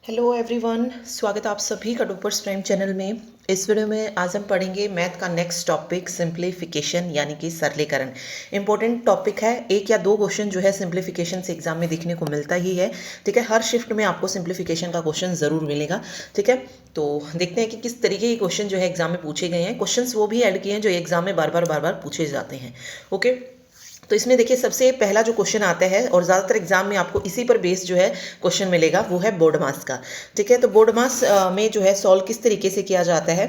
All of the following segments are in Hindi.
हेलो एवरीवन, स्वागत है आप सभी का डूपर्स प्राइम चैनल में। इस वीडियो में आज हम पढ़ेंगे मैथ का नेक्स्ट टॉपिक सिंप्लीफिकेशन यानी कि सरलीकरण। इंपॉर्टेंट टॉपिक है, एक या दो क्वेश्चन जो है सिंप्लीफिकेशन से एग्जाम में देखने को मिलता ही है। ठीक है, हर शिफ्ट में आपको सिंप्लीफिकेशन का क्वेश्चन जरूर मिलेगा। ठीक है, तो देखते हैं कि किस तरीके के क्वेश्चन जो है एग्जाम में पूछे गए हैं। क्वेश्चन वो भी ऐड किए हैं जो एग्जाम में बार बार पूछे जाते हैं। ओके, तो इसमें देखिए सबसे पहला जो क्वेश्चन आता है और ज़्यादातर एग्जाम में आपको इसी पर बेस जो है क्वेश्चन मिलेगा, वो है बोर्ड मास का। ठीक है, तो बोर्ड मास में जो है सॉल्व किस तरीके से किया जाता है।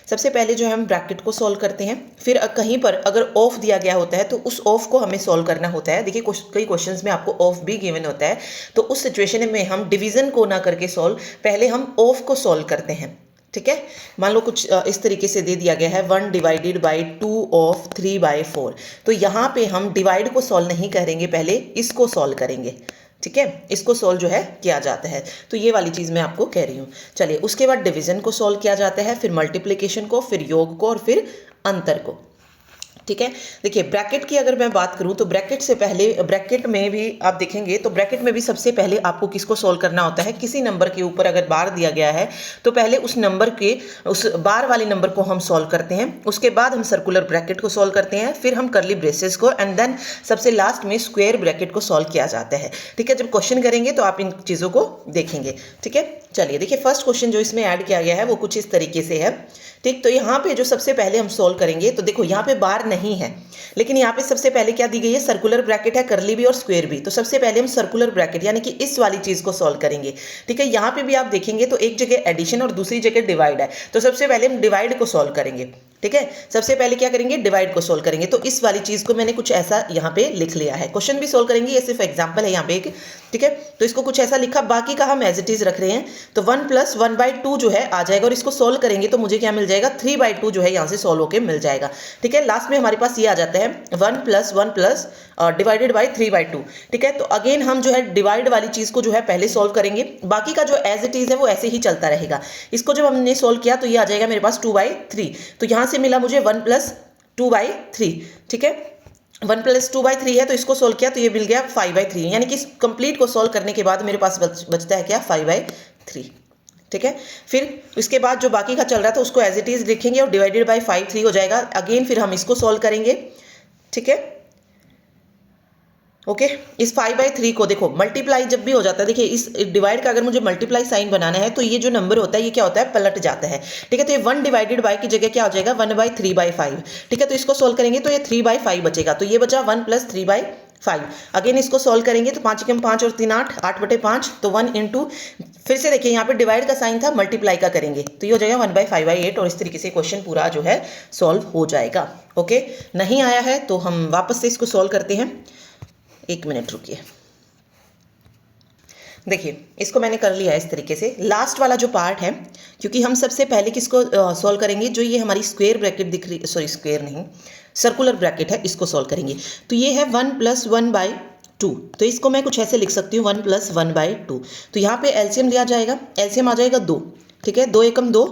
सबसे पहले जो है हम ब्रैकेट को सॉल्व करते हैं, फिर कहीं पर अगर ऑफ दिया गया होता है तो उस ऑफ को हमें सॉल्व करना होता है। देखिए कई क्वेश्चंस में आपको ऑफ भी गिवन होता है, तो उस सिचुएशन में हम डिवीजन को ना करके सॉल्व, पहले हम ऑफ को सॉल्व करते हैं। ठीक है, मान लो कुछ इस तरीके से दे दिया गया है 1 डिवाइडेड बाई 2 ऑफ 3/4। तो यहाँ पे हम डिवाइड को सॉल्व नहीं करेंगे, पहले इसको सॉल्व करेंगे। ठीक है, इसको सॉल्व जो है किया जाता है, तो ये वाली चीज़ मैं आपको कह रही हूँ। चलिए, उसके बाद डिवीजन को सॉल्व किया जाता है, फिर मल्टीप्लिकेशन को, फिर योग को और फिर अंतर को। ठीक है, देखिए ब्रैकेट की अगर मैं बात करूं तो ब्रैकेट से पहले, ब्रैकेट में भी आप देखेंगे तो ब्रैकेट में भी सबसे पहले आपको किसको सॉल्व करना होता है। किसी नंबर के ऊपर अगर बार दिया गया है तो पहले उस नंबर के, उस बार वाले नंबर को हम सॉल्व करते हैं, उसके बाद हम सर्कुलर ब्रैकेट को सॉल्व करते हैं, फिर हम करली ब्रेसेस को, एंड देन सबसे लास्ट में स्क्वायर ब्रैकेट को सॉल्व किया जाता है। ठीक है, जब क्वेश्चन करेंगे तो आप इन चीज़ों को देखेंगे। ठीक है, चलिए देखिए फर्स्ट क्वेश्चन जो इसमें ऐड किया गया है वो कुछ इस तरीके से है। ठीक, तो यहाँ पे जो सबसे पहले हम सॉल्व करेंगे तो देखो यहाँ पे बार नहीं है, लेकिन यहाँ पे सबसे पहले क्या दी गई है, सर्कुलर ब्रैकेट है, करली भी और स्क्वायर भी। तो सबसे पहले हम सर्कुलर ब्रैकेट यानी कि इस वाली चीज को सॉल्व करेंगे। ठीक है, यहाँ पे भी आप देखेंगे तो एक जगह एडिशन और दूसरी जगह डिवाइड है, तो सबसे पहले हम डिवाइड को सॉल्व करेंगे। ठीक है, सबसे पहले क्या करेंगे, डिवाइड को सॉल्व करेंगे। तो इस वाली चीज को मैंने कुछ ऐसा यहाँ पे लिख लिया है, क्वेश्चन भी सॉल्व करेंगे, ये सिर्फ एग्जाम्पल है यहाँ पे एक। ठीक है, तो इसको कुछ ऐसा लिखा, बाकी का हम एज इट इज रख रहे हैं। तो 1 + 1/2 जो है आ जाएगा, और इसको सॉल्व करेंगे तो मुझे क्या मिल जाएगा, 3/2 जो है यहाँ से सॉल्व होकर मिल जाएगा। ठीक है, लास्ट में हमारे पास ये आ जाता है 1 + 1 डिवाइडेड बाई 3/2। ठीक है, तो अगेन हम जो है डिवाइड वाली चीज को जो है पहले सॉल्व करेंगे, बाकी का जो एज इट इज है वो ऐसे ही चलता रहेगा। इसको जब हमने सॉल्व किया तो ये आ जाएगा मेरे पास 2/3। तो यहाँ से मिला मुझे 1 + 2/3। ठीक है, 1 + 2/3 है, तो इसको सोल्व किया तो ये मिल गया 5/3, यानी कि इस कंप्लीट को सोल्व करने के बाद मेरे पास बचता है क्या, 5/3। ठीक है, फिर इसके बाद जो बाकी का चल रहा था उसको एज इट इज लिखेंगे और डिवाइडेड बाई 5/3 हो जाएगा। अगेन फिर हम इसको सोल्व करेंगे। ठीक है, ओके, इस 5/3 को देखो मल्टीप्लाई जब भी हो जाता है, देखिए इस डिवाइड का अगर मुझे मल्टीप्लाई साइन बनाना है तो ये जो नंबर होता है ये क्या होता है, पलट जाता है। ठीक है, तो ये 1 डिवाइडेड बाई की जगह क्या हो जाएगा, 1/3/5। ठीक है, तो इसको सोल्व करेंगे तो ये 3/5 बचेगा, तो ये बचा 1 + 3/5। अगेन इसको सोल्व करेंगे तो 5 × 5 और 3 8, 8/5, तो 1 इंटू, फिर से देखिए यहाँ पे डिवाइड का साइन था, मल्टीप्लाई का करेंगे तो ये हो जाएगा 1/5/8, और इस तरीके से क्वेश्चन पूरा जो है सॉल्व हो जाएगा। ओके, नहीं आया है तो हम वापस से इसको सॉल्व करते हैं। 1 मिनट रुकिए, देखिए इसको मैंने कर लिया है इस तरीके से। लास्ट वाला जो पार्ट है, क्योंकि हम सबसे पहले किसको सॉल्व करेंगे, जो ये हमारी स्क्वायर ब्रैकेट दिख रही, सॉरी स्क्वायर नहीं, सर्कुलर ब्रैकेट है, इसको सॉल्व करेंगे। तो ये है 1 + 1/2, तो इसको मैं कुछ ऐसे लिख सकती हूँ 1 + 1/2। तो यहाँ पे एलसीएम लिया जाएगा, एलसीएम आ जाएगा 2। ठीक है, 2 एकम 2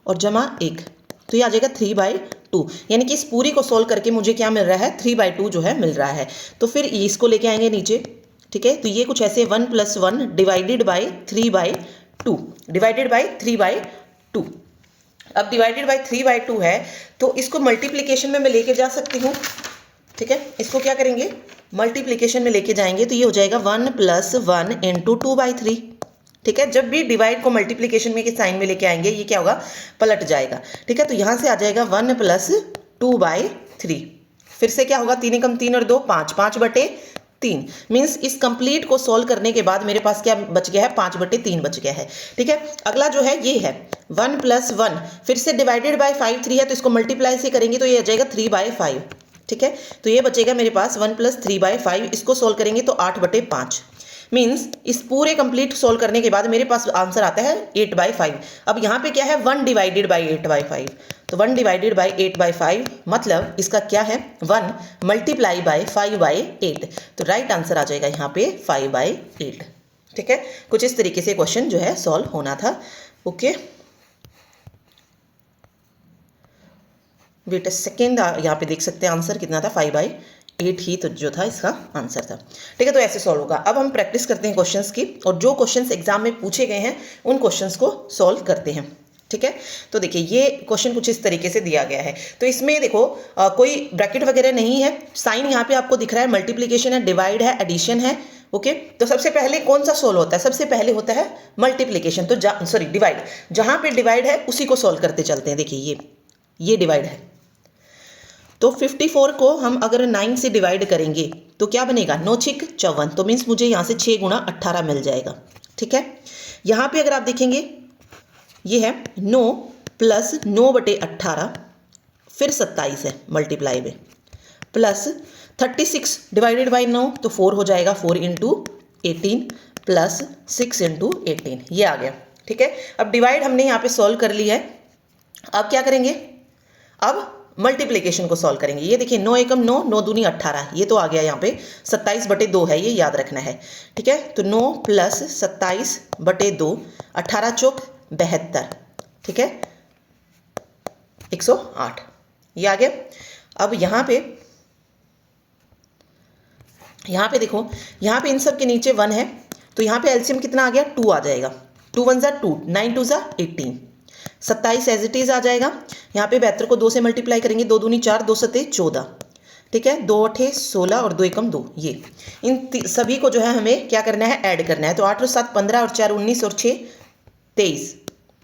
और जमा 1, तो ये आ जाएगा 3/2, यानी कि इस पूरी को सोल्व करके मुझे क्या मिल रहा है, 3/2 जो है मिल रहा है। तो फिर इसको लेके आएंगे नीचे। ठीक है, तो ये कुछ ऐसे 1 + 1 डिवाइडेड बाई 3/2, डिवाइडेड बाई 3/2। अब डिवाइडेड बाई 3/2 है तो इसको मल्टीप्लीकेशन में मैं लेके जा सकती हूँ। ठीक है, इसको क्या करेंगे, मल्टीप्लीकेशन में लेके जाएंगे तो ये हो जाएगा 1 + 1 × 2/3। ठीक है, जब भी डिवाइड को मल्टीप्लीकेशन में के साइन में लेके आएंगे ये क्या होगा, पलट जाएगा। ठीक है, तो यहाँ से आ जाएगा 1 + 2/3। फिर से क्या होगा, 3 × 3 और 2 5, 5/3 मीन्स इस कंप्लीट को सॉल्व करने के बाद मेरे पास क्या बच गया है, 5/3 बच गया है। ठीक है, अगला जो है ये है 1 + 1, फिर से डिवाइडेड बाई 5/3 है, तो इसको मल्टीप्लाई से करेंगे तो ये आ जाएगा 3/5। ठीक है, तो ये बचेगा मेरे पास 1 + 3/5, इसको सॉल्व करेंगे तो 8/5 मीन्स इस पूरे कंप्लीट सोल्व करने के बाद मेरे पास आंसर आता है 8/5। अब यहाँ पे क्या है, 1 डिवाइडेड बाई 8/5, तो 1 डिवाइडेड बाई 8/5 मतलब इसका क्या है, 1 मल्टीप्लाई बाई 5/8, तो राइट आंसर आ जाएगा यहाँ पे 5/8। ठीक है, कुछ इस तरीके से क्वेश्चन जो है सॉल्व होना था। ओके, वेट अ सेकेंड, यहाँ पे देख सकते हैं आंसर कितना था, 5/8। 8 ही तो जो था इसका आंसर था। ठीक है, तो ऐसे सॉल्व होगा। अब हम प्रैक्टिस करते हैं क्वेश्चंस की, और जो क्वेश्चंस एग्जाम में पूछे गए हैं उन क्वेश्चंस को सॉल्व करते हैं। ठीक है, तो देखिए ये क्वेश्चन कुछ इस तरीके से दिया गया है। तो इसमें देखो कोई ब्रैकेट वगैरह नहीं है, साइन यहाँ पे आपको दिख रहा है, मल्टीप्लीकेशन है, डिवाइड है, एडिशन है। ओके, तो सबसे पहले कौन सा सोल्व होता है? सबसे पहले होता है मल्टीप्लीकेशन, तो सॉरी डिवाइड, जहां पे डिवाइड है उसी को सोल्व करते चलते हैं। देखिए ये डिवाइड है, तो 54 को हम अगर 9 से डिवाइड करेंगे तो क्या बनेगा? 9 छिक 54, तो मीन्स मुझे यहाँ से 6 गुणा 18 मिल जाएगा। ठीक है, यहाँ पे अगर आप देखेंगे ये है 9 प्लस 9/18, फिर 27 है मल्टीप्लाई में, प्लस 36 डिवाइडेड बाई 9 तो 4 हो जाएगा, 4 इंटू 18 प्लस 6 इंटू 18, ये आ गया। ठीक है, अब डिवाइड हमने यहाँ पे सॉल्व कर लिया है। अब क्या करेंगे? अब मल्टीप्लीकेशन को सॉल्व करेंगे। ये देखिए 9 एकम 9, 9 दूनी 18, ये तो आ गया यहाँ पे 27/2 है, ये याद रखना है। ठीक है, तो 9 प्लस 27/2, 18 चौक 72, ठीक है 108, ये आ गया। अब यहाँ पे देखो, यहाँ पे इन सब के नीचे 1 है, तो यहाँ पे एलसीएम कितना आ गया? 2 आ जाएगा। 2 1 ज़ा 2, 9 2 ज़ा 18, 27 एज इट इज आ जाएगा। यहाँ पे 72 को 2 से मल्टीप्लाई करेंगे, 2 दूनी 4, 2 सते 14, ठीक है 2 8 16 और 2 एकम 2, ये इन सभी को जो है हमें क्या करना है? ऐड करना है। तो 8 और 7 15 और 4 19 और 6 23,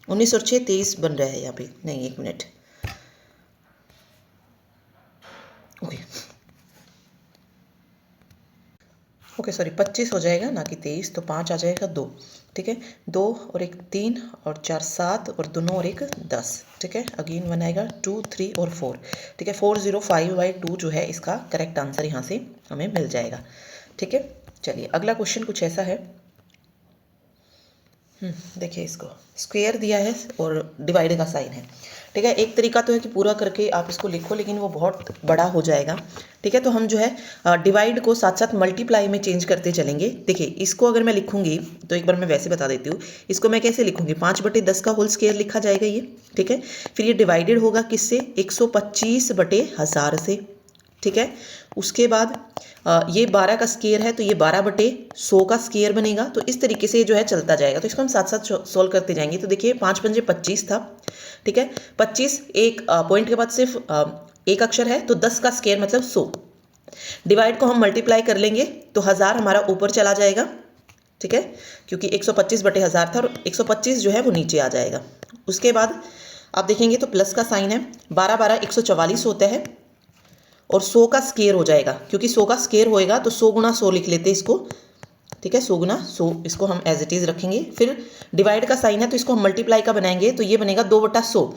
19 और 6 23 बन रहा है यहाँ पे, नहीं 1 मिनट, ओके सॉरी 25 हो जाएगा ना कि 23, तो 5 आ जाएगा 2, ठीक है 2 और 1 3 और 4 7 और 2 9 और 1 10, ठीक है अगेन 1 आएगा 2 3 और 4, ठीक है 405/2 जो है इसका करेक्ट आंसर यहाँ से हमें मिल जाएगा। ठीक है, चलिए अगला क्वेश्चन कुछ ऐसा है। देखिए इसको स्क्वायर दिया है और डिवाइड का साइन है। ठीक है, एक तरीका तो है कि पूरा करके आप इसको लिखो, लेकिन वो बहुत बड़ा हो जाएगा। ठीक है, तो हम जो है डिवाइड को साथ साथ मल्टीप्लाई में चेंज करते चलेंगे। देखिए इसको अगर मैं लिखूंगी तो एक बार मैं वैसे बता देती हूँ, इसको मैं कैसे लिखूंगी? 5/10 का होल स्क्वायर लिखा जाएगा ये। ठीक है, फिर ये डिवाइडेड होगा किससे? 125/1000 से। ठीक है, उसके बाद ये 12 का स्क्वायर है तो ये 12/100 का स्क्वायर बनेगा। तो इस तरीके से जो है चलता जाएगा, तो इसको हम साथ साथ सॉल्व करते जाएंगे। तो देखिए 5 पंजे 25 था, ठीक है 25, एक पॉइंट के बाद सिर्फ एक अक्षर है, तो 10 का स्क्वायर मतलब 100। डिवाइड को हम मल्टीप्लाई कर लेंगे तो 1000 हमारा ऊपर चला जाएगा, ठीक है क्योंकि 125/1000 था, और 125 जो है वो नीचे आ जाएगा। उसके बाद आप देखेंगे तो प्लस का साइन है, 12 12 144 होता है, और 100 का स्क्वायर हो जाएगा, क्योंकि 100 का स्क्वायर होएगा तो 100 गुणा 100 लिख लेते इसको। ठीक है 100 गुणा 100, इसको हम एज इट इज रखेंगे। फिर डिवाइड का साइन है तो इसको हम मल्टीप्लाई का बनाएंगे, तो ये बनेगा 2/100,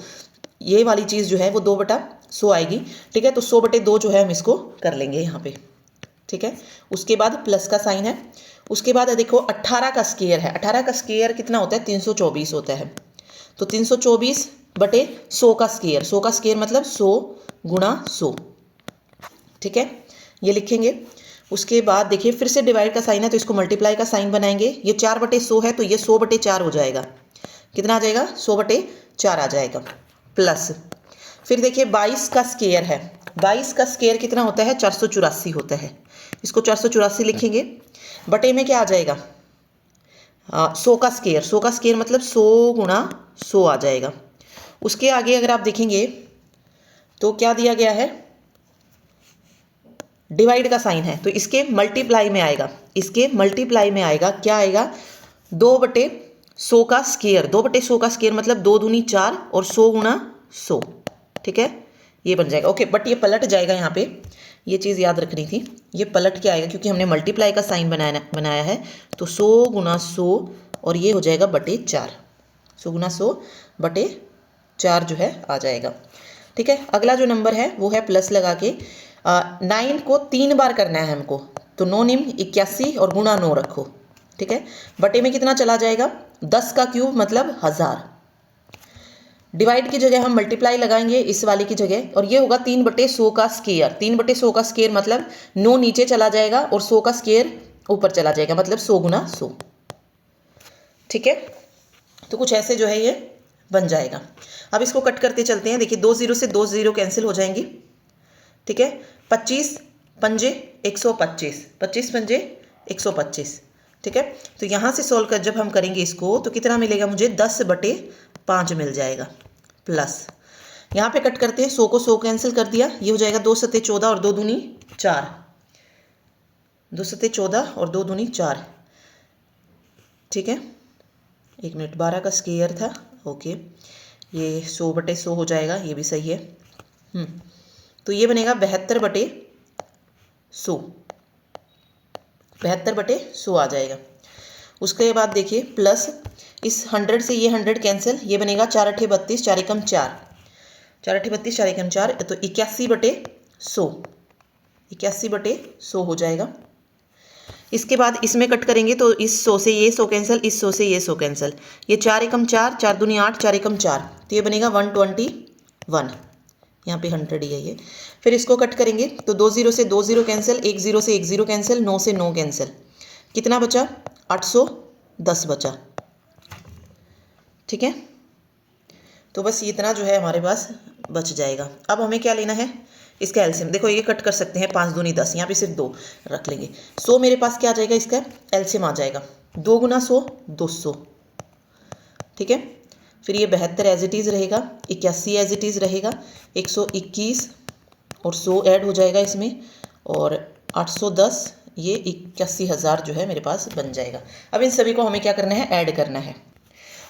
ये वाली चीज़ जो है वो 2/100 आएगी। ठीक है, तो 100/2 जो है हम इसको कर लेंगे यहाँ पे। ठीक है, उसके बाद प्लस का साइन है। उसके बाद देखो 18 का स्क्वायर है, 18 का स्क्वायर कितना होता है? 324 होता है। तो 324/100 का स्क्वायर, 100 का स्क्वायर मतलब 100 गुणा 100, ठीक है ये लिखेंगे। उसके बाद देखिए फिर से डिवाइड का साइन है तो इसको मल्टीप्लाई का साइन बनाएंगे। ये 4/100 है तो ये 100/4 हो जाएगा। कितना आ जाएगा? 100/4 आ जाएगा। प्लस फिर देखिए 22 का स्क्वायर है, 22 का स्क्वायर कितना होता है? 484 होता है। इसको 484 लिखेंगे। बटे में क्या आ जाएगा? 100 का स्क्वायर, 100 का स्क्वायर मतलब 100 गुणा 100 आ जाएगा। उसके आगे अगर आप देखेंगे तो क्या दिया गया है? डिवाइड का साइन है तो इसके मल्टीप्लाई में आएगा, इसके मल्टीप्लाई में आएगा क्या आएगा? 2/100 का स्क्वायर, 2/100 का स्क्वायर मतलब 2 दूनी 4 और 100 गुणा 100, ठीक है ये बन जाएगा। ओके, बट ये पलट जाएगा, यहाँ पे ये चीज़ याद रखनी थी, ये पलट के आएगा क्योंकि हमने मल्टीप्लाई का साइन बनाया है। तो 100 गुणा 100 और ये हो जाएगा /4, 100 गुणा 100/4 जो है आ जाएगा। ठीक है, अगला जो नंबर है वो है प्लस लगा के 9 को 3 बार करना है हमको, तो 9 निम 81 और गुणा 9 रखो। ठीक है, बटे में कितना चला जाएगा? 10 का क्यूब मतलब 1000। डिवाइड की जगह हम मल्टीप्लाई लगाएंगे इस वाले की जगह, और ये होगा 3/100 का स्क्वायर, 3/100 का स्क्वायर मतलब 9 नीचे चला जाएगा और 100 का स्क्वायर ऊपर चला जाएगा, मतलब 100 गुणा 100। ठीक है, तो कुछ ऐसे जो है ये बन जाएगा। अब इसको कट करते चलते हैं। देखिए 2 0 से 2 0 कैंसिल हो जाएंगी। ठीक है, 25 पंजे 125, 25 पंजे 125, ठीक है। तो यहाँ से सोल्व कर जब हम करेंगे इसको तो कितना मिलेगा मुझे, 10/5 मिल जाएगा। प्लस यहाँ पे कट करते हैं, 100 को 100 कैंसिल कर दिया, ये हो जाएगा 2 सत्ते 14 और 2 दूनी 4, 2 सत्ते 14 और 2 दूनी 4, ठीक है। 1 मिनट, 12 का स्क्वायर था, ओके। ये 100/100 हो जाएगा, ये भी सही है। तो ये बनेगा 72/100, 72/100 आ जाएगा। उसके बाद देखिए प्लस इस 100 से ये 100 कैंसिल, ये बनेगा 4 8 32, 4 एकम 4, 4 8 32, 4 एकम 4, तो 81/100, 81/100 हो जाएगा। इसके बाद इसमें कट करेंगे तो इस 100 से ये 100 कैंसिल, इस 100 से ये 100 कैंसिल, ये 4 एकम 4, 4 दूनी 8, 4 एकम 4, तो ये बनेगा 121, यहाँ पे 100 ही है ये। फिर इसको कट करेंगे तो 2 0 से 2 0 कैंसिल, 1 0 से 1 0 कैंसिल, 9 से 9 कैंसिल, कितना बचा, 810 बचा, ठीक है। तो बस इतना जो है हमारे पास बच जाएगा। अब हमें क्या लेना है, इसका एलसीएम। देखो ये कट कर सकते हैं, 5 दूनी 10, यहाँ पे सिर्फ 2 रख लेंगे। 100 मेरे पास क्या आ जाएगा, इसका एलसीएम आ जाएगा 2 गुना 100 200, ठीक है। फिर ये 72 एज इट इज़ रहेगा, 81 एज इट इज़ रहेगा, 121 और 100 ऐड हो जाएगा इसमें, और 810, ये 81,000 जो है मेरे पास बन जाएगा। अब इन सभी को हमें क्या करना है, ऐड करना है।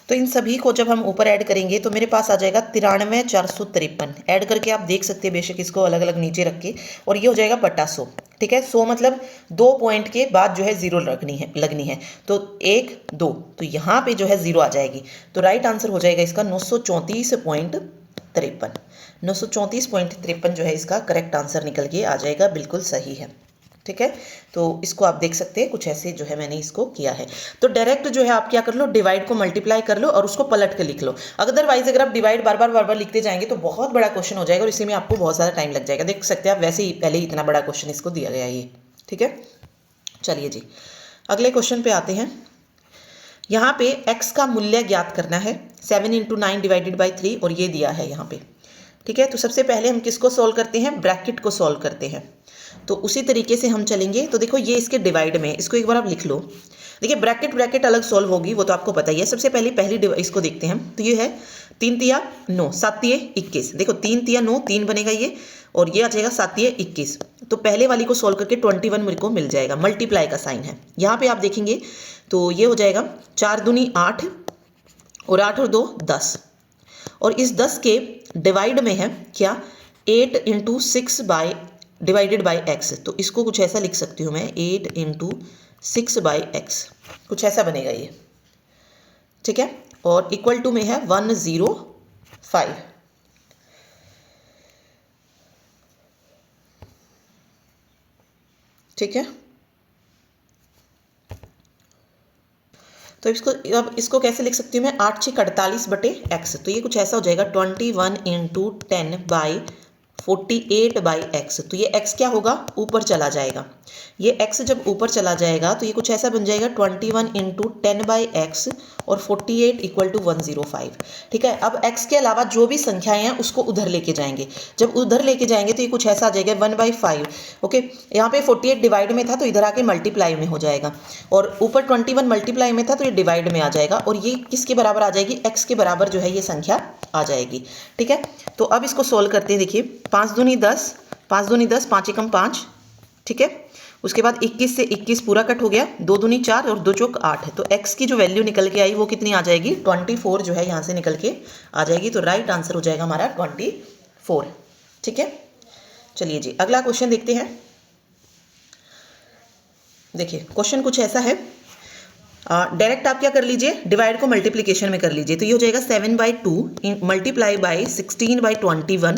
तो इन सभी को जब हम ऊपर ऐड करेंगे तो मेरे पास आ जाएगा 93,453। ऐड करके आप देख सकते हैं, बेशक इसको अलग अलग नीचे रख के, और ये हो जाएगा बटा 100, ठीक है। 100 मतलब 2 पॉइंट के बाद जो है 0 लगनी है, तो 1 2, तो यहाँ पे जो है 0 आ जाएगी। तो राइट आंसर हो जाएगा इसका 934.53, 934.53 जो है इसका करेक्ट आंसर निकल के आ जाएगा, बिल्कुल सही है, ठीक है। तो इसको आप देख सकते हैं, कुछ ऐसे जो है मैंने इसको किया है। तो डायरेक्ट जो है आप क्या कर लो, डिवाइड को मल्टीप्लाई कर लो और उसको पलट के लिख लो। अदरवाइज अगर आप डिवाइड बार बार लिखते जाएंगे तो बहुत बड़ा क्वेश्चन हो जाएगा और इसी में आपको बहुत ज़्यादा टाइम लग जाएगा। देख सकते हैं आप, वैसे ही पहले ही इतना बड़ा क्वेश्चन इसको दिया गया है ये, ठीक है। चलिए जी अगले क्वेश्चन पे आते हैं। यहाँ पे x का मूल्य ज्ञात करना है, 7 × 9 डिवाइडेड बाई 3, और ये दिया है यहाँ पे, ठीक है। तो सबसे पहले हम किसको सॉल्व करते हैं, ब्रैकेट को सॉल्व करते हैं। तो उसी तरीके से हम चलेंगे। तो देखो ये इसके डिवाइड में, इसको एक बार आप लिख लो। देखिए ब्रैकेट अलग सॉल्व होगी, वो तो आपको पता ही है। सबसे पहली इसको देखते हैं। तो ये है 3 तिया 9, 7 तिये 21। देखो 3 तिया 9, 3 बनेगा ये, और ये आ जाएगा 7 तिये 21। तो पहले वाली को सॉल्व करके 21 मेरे को मिल जाएगा, मल्टीप्लाई का साइन है। यहाँ पे आप देखेंगे तो ये हो जाएगा 4 दूनी 8, और 8 और 2 10, और इस 10 के डिवाइड में है क्या, 8 × 6 डिवाइडेड बाई x। तो इसको कुछ ऐसा लिख सकती हूँ मैं, 8 × 6/x, कुछ ऐसा बनेगा ये, ठीक है। और इक्वल टू में है 105, ठीक है। तो अब इसको कैसे लिख सकती हूँ मैं, 8 6 48/x। तो ये कुछ ऐसा हो जाएगा 21 × 10/48/x। तो ये x क्या होगा, ऊपर चला जाएगा। ये x जब ऊपर चला जाएगा तो ये कुछ ऐसा बन जाएगा 21 × 10/x और 48 = 105, ठीक है। अब x के अलावा जो भी संख्याएं हैं उसको उधर लेके जाएंगे। जब उधर लेके जाएंगे तो ये कुछ ऐसा आ जाएगा 1/5, ओके। यहाँ पे 48 डिवाइड में था तो इधर आके मल्टीप्लाई में हो जाएगा, और ऊपर 21 मल्टीप्लाई में था तो ये डिवाइड में आ जाएगा, और ये किसके बराबर आ जाएगी, x के बराबर जो है ये संख्या आ जाएगी, ठीक है। तो अब इसको सोल्व करते हैं। देखिए 5 दूनी 10, 5 दूनी 10, 5 एकम 5, ठीक है। उसके बाद 21 से 21 पूरा कट हो गया, 2 दूनी 4 और 2 चौक 8। तो x की जो वैल्यू निकल के आई वो कितनी आ जाएगी, 24 जो है यहाँ से निकल के आ जाएगी। तो राइट आंसर हो जाएगा हमारा 24, ठीक है। चलिए जी अगला क्वेश्चन देखते हैं। देखिए क्वेश्चन कुछ ऐसा है, डायरेक्ट आप क्या कर लीजिए, डिवाइड को मल्टीप्लिकेशन में कर लीजिए। तो ये हो जाएगा 7/2 multiply by 16/21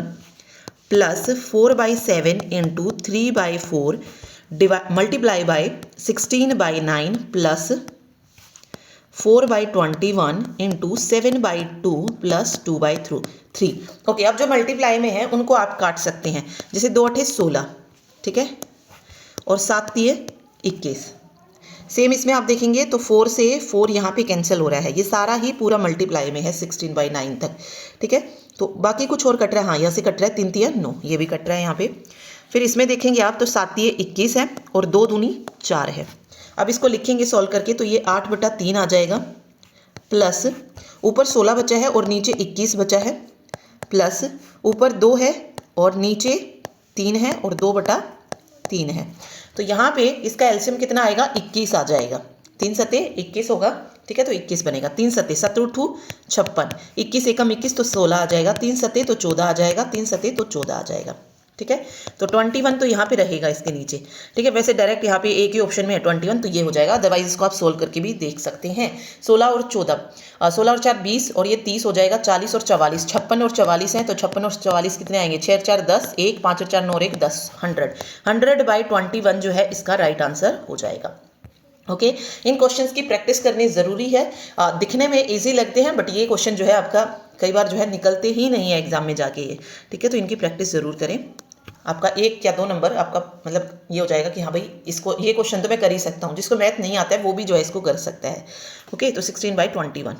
plus 4/7 × 3/4 multiply by 16/9 plus 4/21 × 7/2 plus 2/3। Okay, अब जो मल्टीप्लाई में है उनको आप काट सकते हैं। जैसे 2 8 16, ठीक है, और 7 3 21। सेम इसमें आप देखेंगे तो 4 से 4 यहाँ पे कैंसिल हो रहा है। ये सारा ही पूरा मल्टीप्लाई में है 16/9 तक, ठीक है। तो बाकी कुछ और कट रहा है, हाँ यहाँ से कट रहा है 3 3 9, ये भी कट रहा है यहाँ पे। फिर इसमें देखेंगे आप तो 7 ये 21 है और 2 दूनी 4 है। अब इसको लिखेंगे सॉल्व करके तो ये 8/3 आ जाएगा, प्लस ऊपर 16 बचा है और नीचे 21 बचा है, प्लस ऊपर 2 है और नीचे 3 है और 2/3 है। तो यहाँ पे इसका एलसीएम कितना आएगा, 21 आ जाएगा। 3 सते 21 होगा, ठीक है, तो 21 बनेगा। 3 सते 7×2 56, 21 एकम 21 तो 16 आ जाएगा, 3 सते तो 14 आ जाएगा, 3 सते तो 14 आ जाएगा, ठीक है। तो 21 तो यहाँ पे रहेगा इसके नीचे, ठीक है। वैसे डायरेक्ट यहाँ पे एक ही ऑप्शन में है 21, तो ये हो जाएगा। अदरवाइज इसको आप सोल्व करके भी देख सकते हैं। 16 और 14, 16 और 4 20 और ये 30 हो जाएगा। 40 और 44, 56 और 44 हैं, तो 56 और 44 कितने आएंगे, 6 और 4 10, 1 5 और 4 9 और 1 10, 100/21 जो है इसका राइट आंसर हो जाएगा। ओके इन क्वेश्चंस की प्रैक्टिस करनी ज़रूरी है। दिखने में इजी लगते हैं बट ये क्वेश्चन जो है आपका कई बार जो है निकलते ही नहीं है एग्जाम में जाके ये, ठीक है। तो इनकी प्रैक्टिस ज़रूर करें। आपका 1 या 2 नंबर आपका मतलब ये हो जाएगा कि हाँ भाई इसको ये क्वेश्चन तो मैं कर ही सकता हूँ। जिसको मैथ नहीं आता है वो भी जो है इसको कर सकता है। ओके तो 16/21।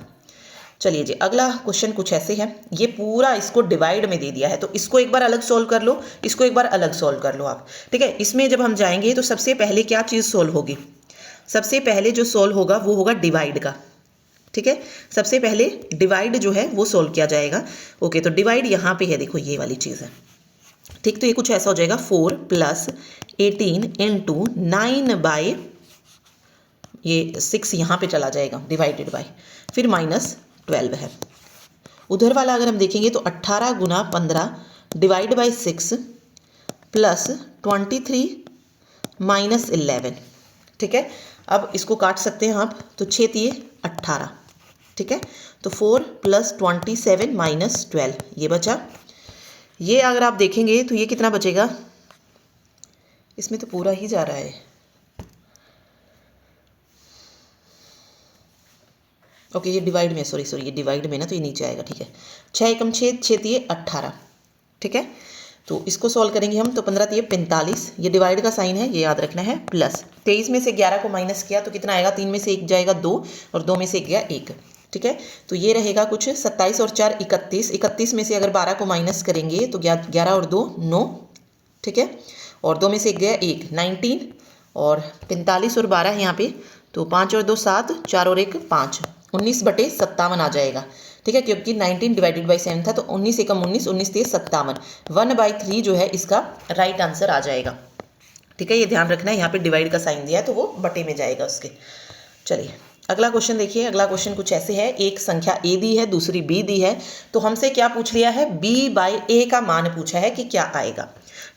चलिए जी अगला क्वेश्चन कुछ ऐसे है। ये पूरा इसको डिवाइड में दे दिया है, तो इसको एक बार अलग सोल्व कर लो, इसको एक बार अलग सोल्व कर लो आप, ठीक है। इसमें जब हम जाएंगे तो सबसे पहले क्या चीज़ सोल्व होगी, सबसे पहले जो सोल्व होगा वो होगा डिवाइड का, ठीक है। सबसे पहले डिवाइड जो है वो सोल्व किया जाएगा। ओके तो डिवाइड यहाँ पे है, देखो ये वाली चीज़ है, ठीक। तो ये कुछ ऐसा हो जाएगा 4 + 18 × 9 ये 6 यहाँ पे चला जाएगा डिवाइडेड बाय, फिर -12 है। उधर वाला अगर हम देखेंगे तो 18 × 15 डिवाइड बाय 6 + 23 - 11, ठीक है। अब इसको काट सकते हैं आप, तो 6 × 3 = 18, ठीक है। तो 4 + 27 - 12 ये बचा। ये अगर आप देखेंगे तो ये कितना बचेगा, इसमें तो पूरा ही जा रहा है। ओके ये डिवाइड में, सॉरी ये डिवाइड में ना, तो ये नीचे आएगा, ठीक है। 6 एकम 6, 6 × 3 = 18, ठीक है। तो इसको सॉल्व करेंगे हम, तो 15 × 3 = 45, ये डिवाइड का साइन है, ये याद रखना है। प्लस 23 में से 11 को माइनस किया तो कितना आएगा, 3 में से 1 जाएगा 2 और 2 में से 1 गया 1, ठीक है। तो ये रहेगा कुछ 27 और 4 31, 31 में से अगर 12 को माइनस करेंगे तो 11 और 2 9, ठीक है। और 2 में से 1 गया 1 19, और 45 और 12 यहाँ पे, तो 5 और 2 7, 4 और 1 5, 19/57 आ जाएगा, ठीक है। क्योंकि 19 डिवाइडेड बाई 7 था, तो 19 एकम 19, 19 × 3 = 57, 1/3 जो है इसका राइट आंसर आ जाएगा, ठीक है। ये ध्यान रखना है, यहाँ पे डिवाइड का साइन दिया है तो वो बटे में जाएगा उसके। चलिए अगला क्वेश्चन देखिए। अगला क्वेश्चन कुछ ऐसे है, एक संख्या a दी है, दूसरी b दी है, तो हमसे क्या पूछ लिया है, b/a का मान पूछा है कि क्या आएगा,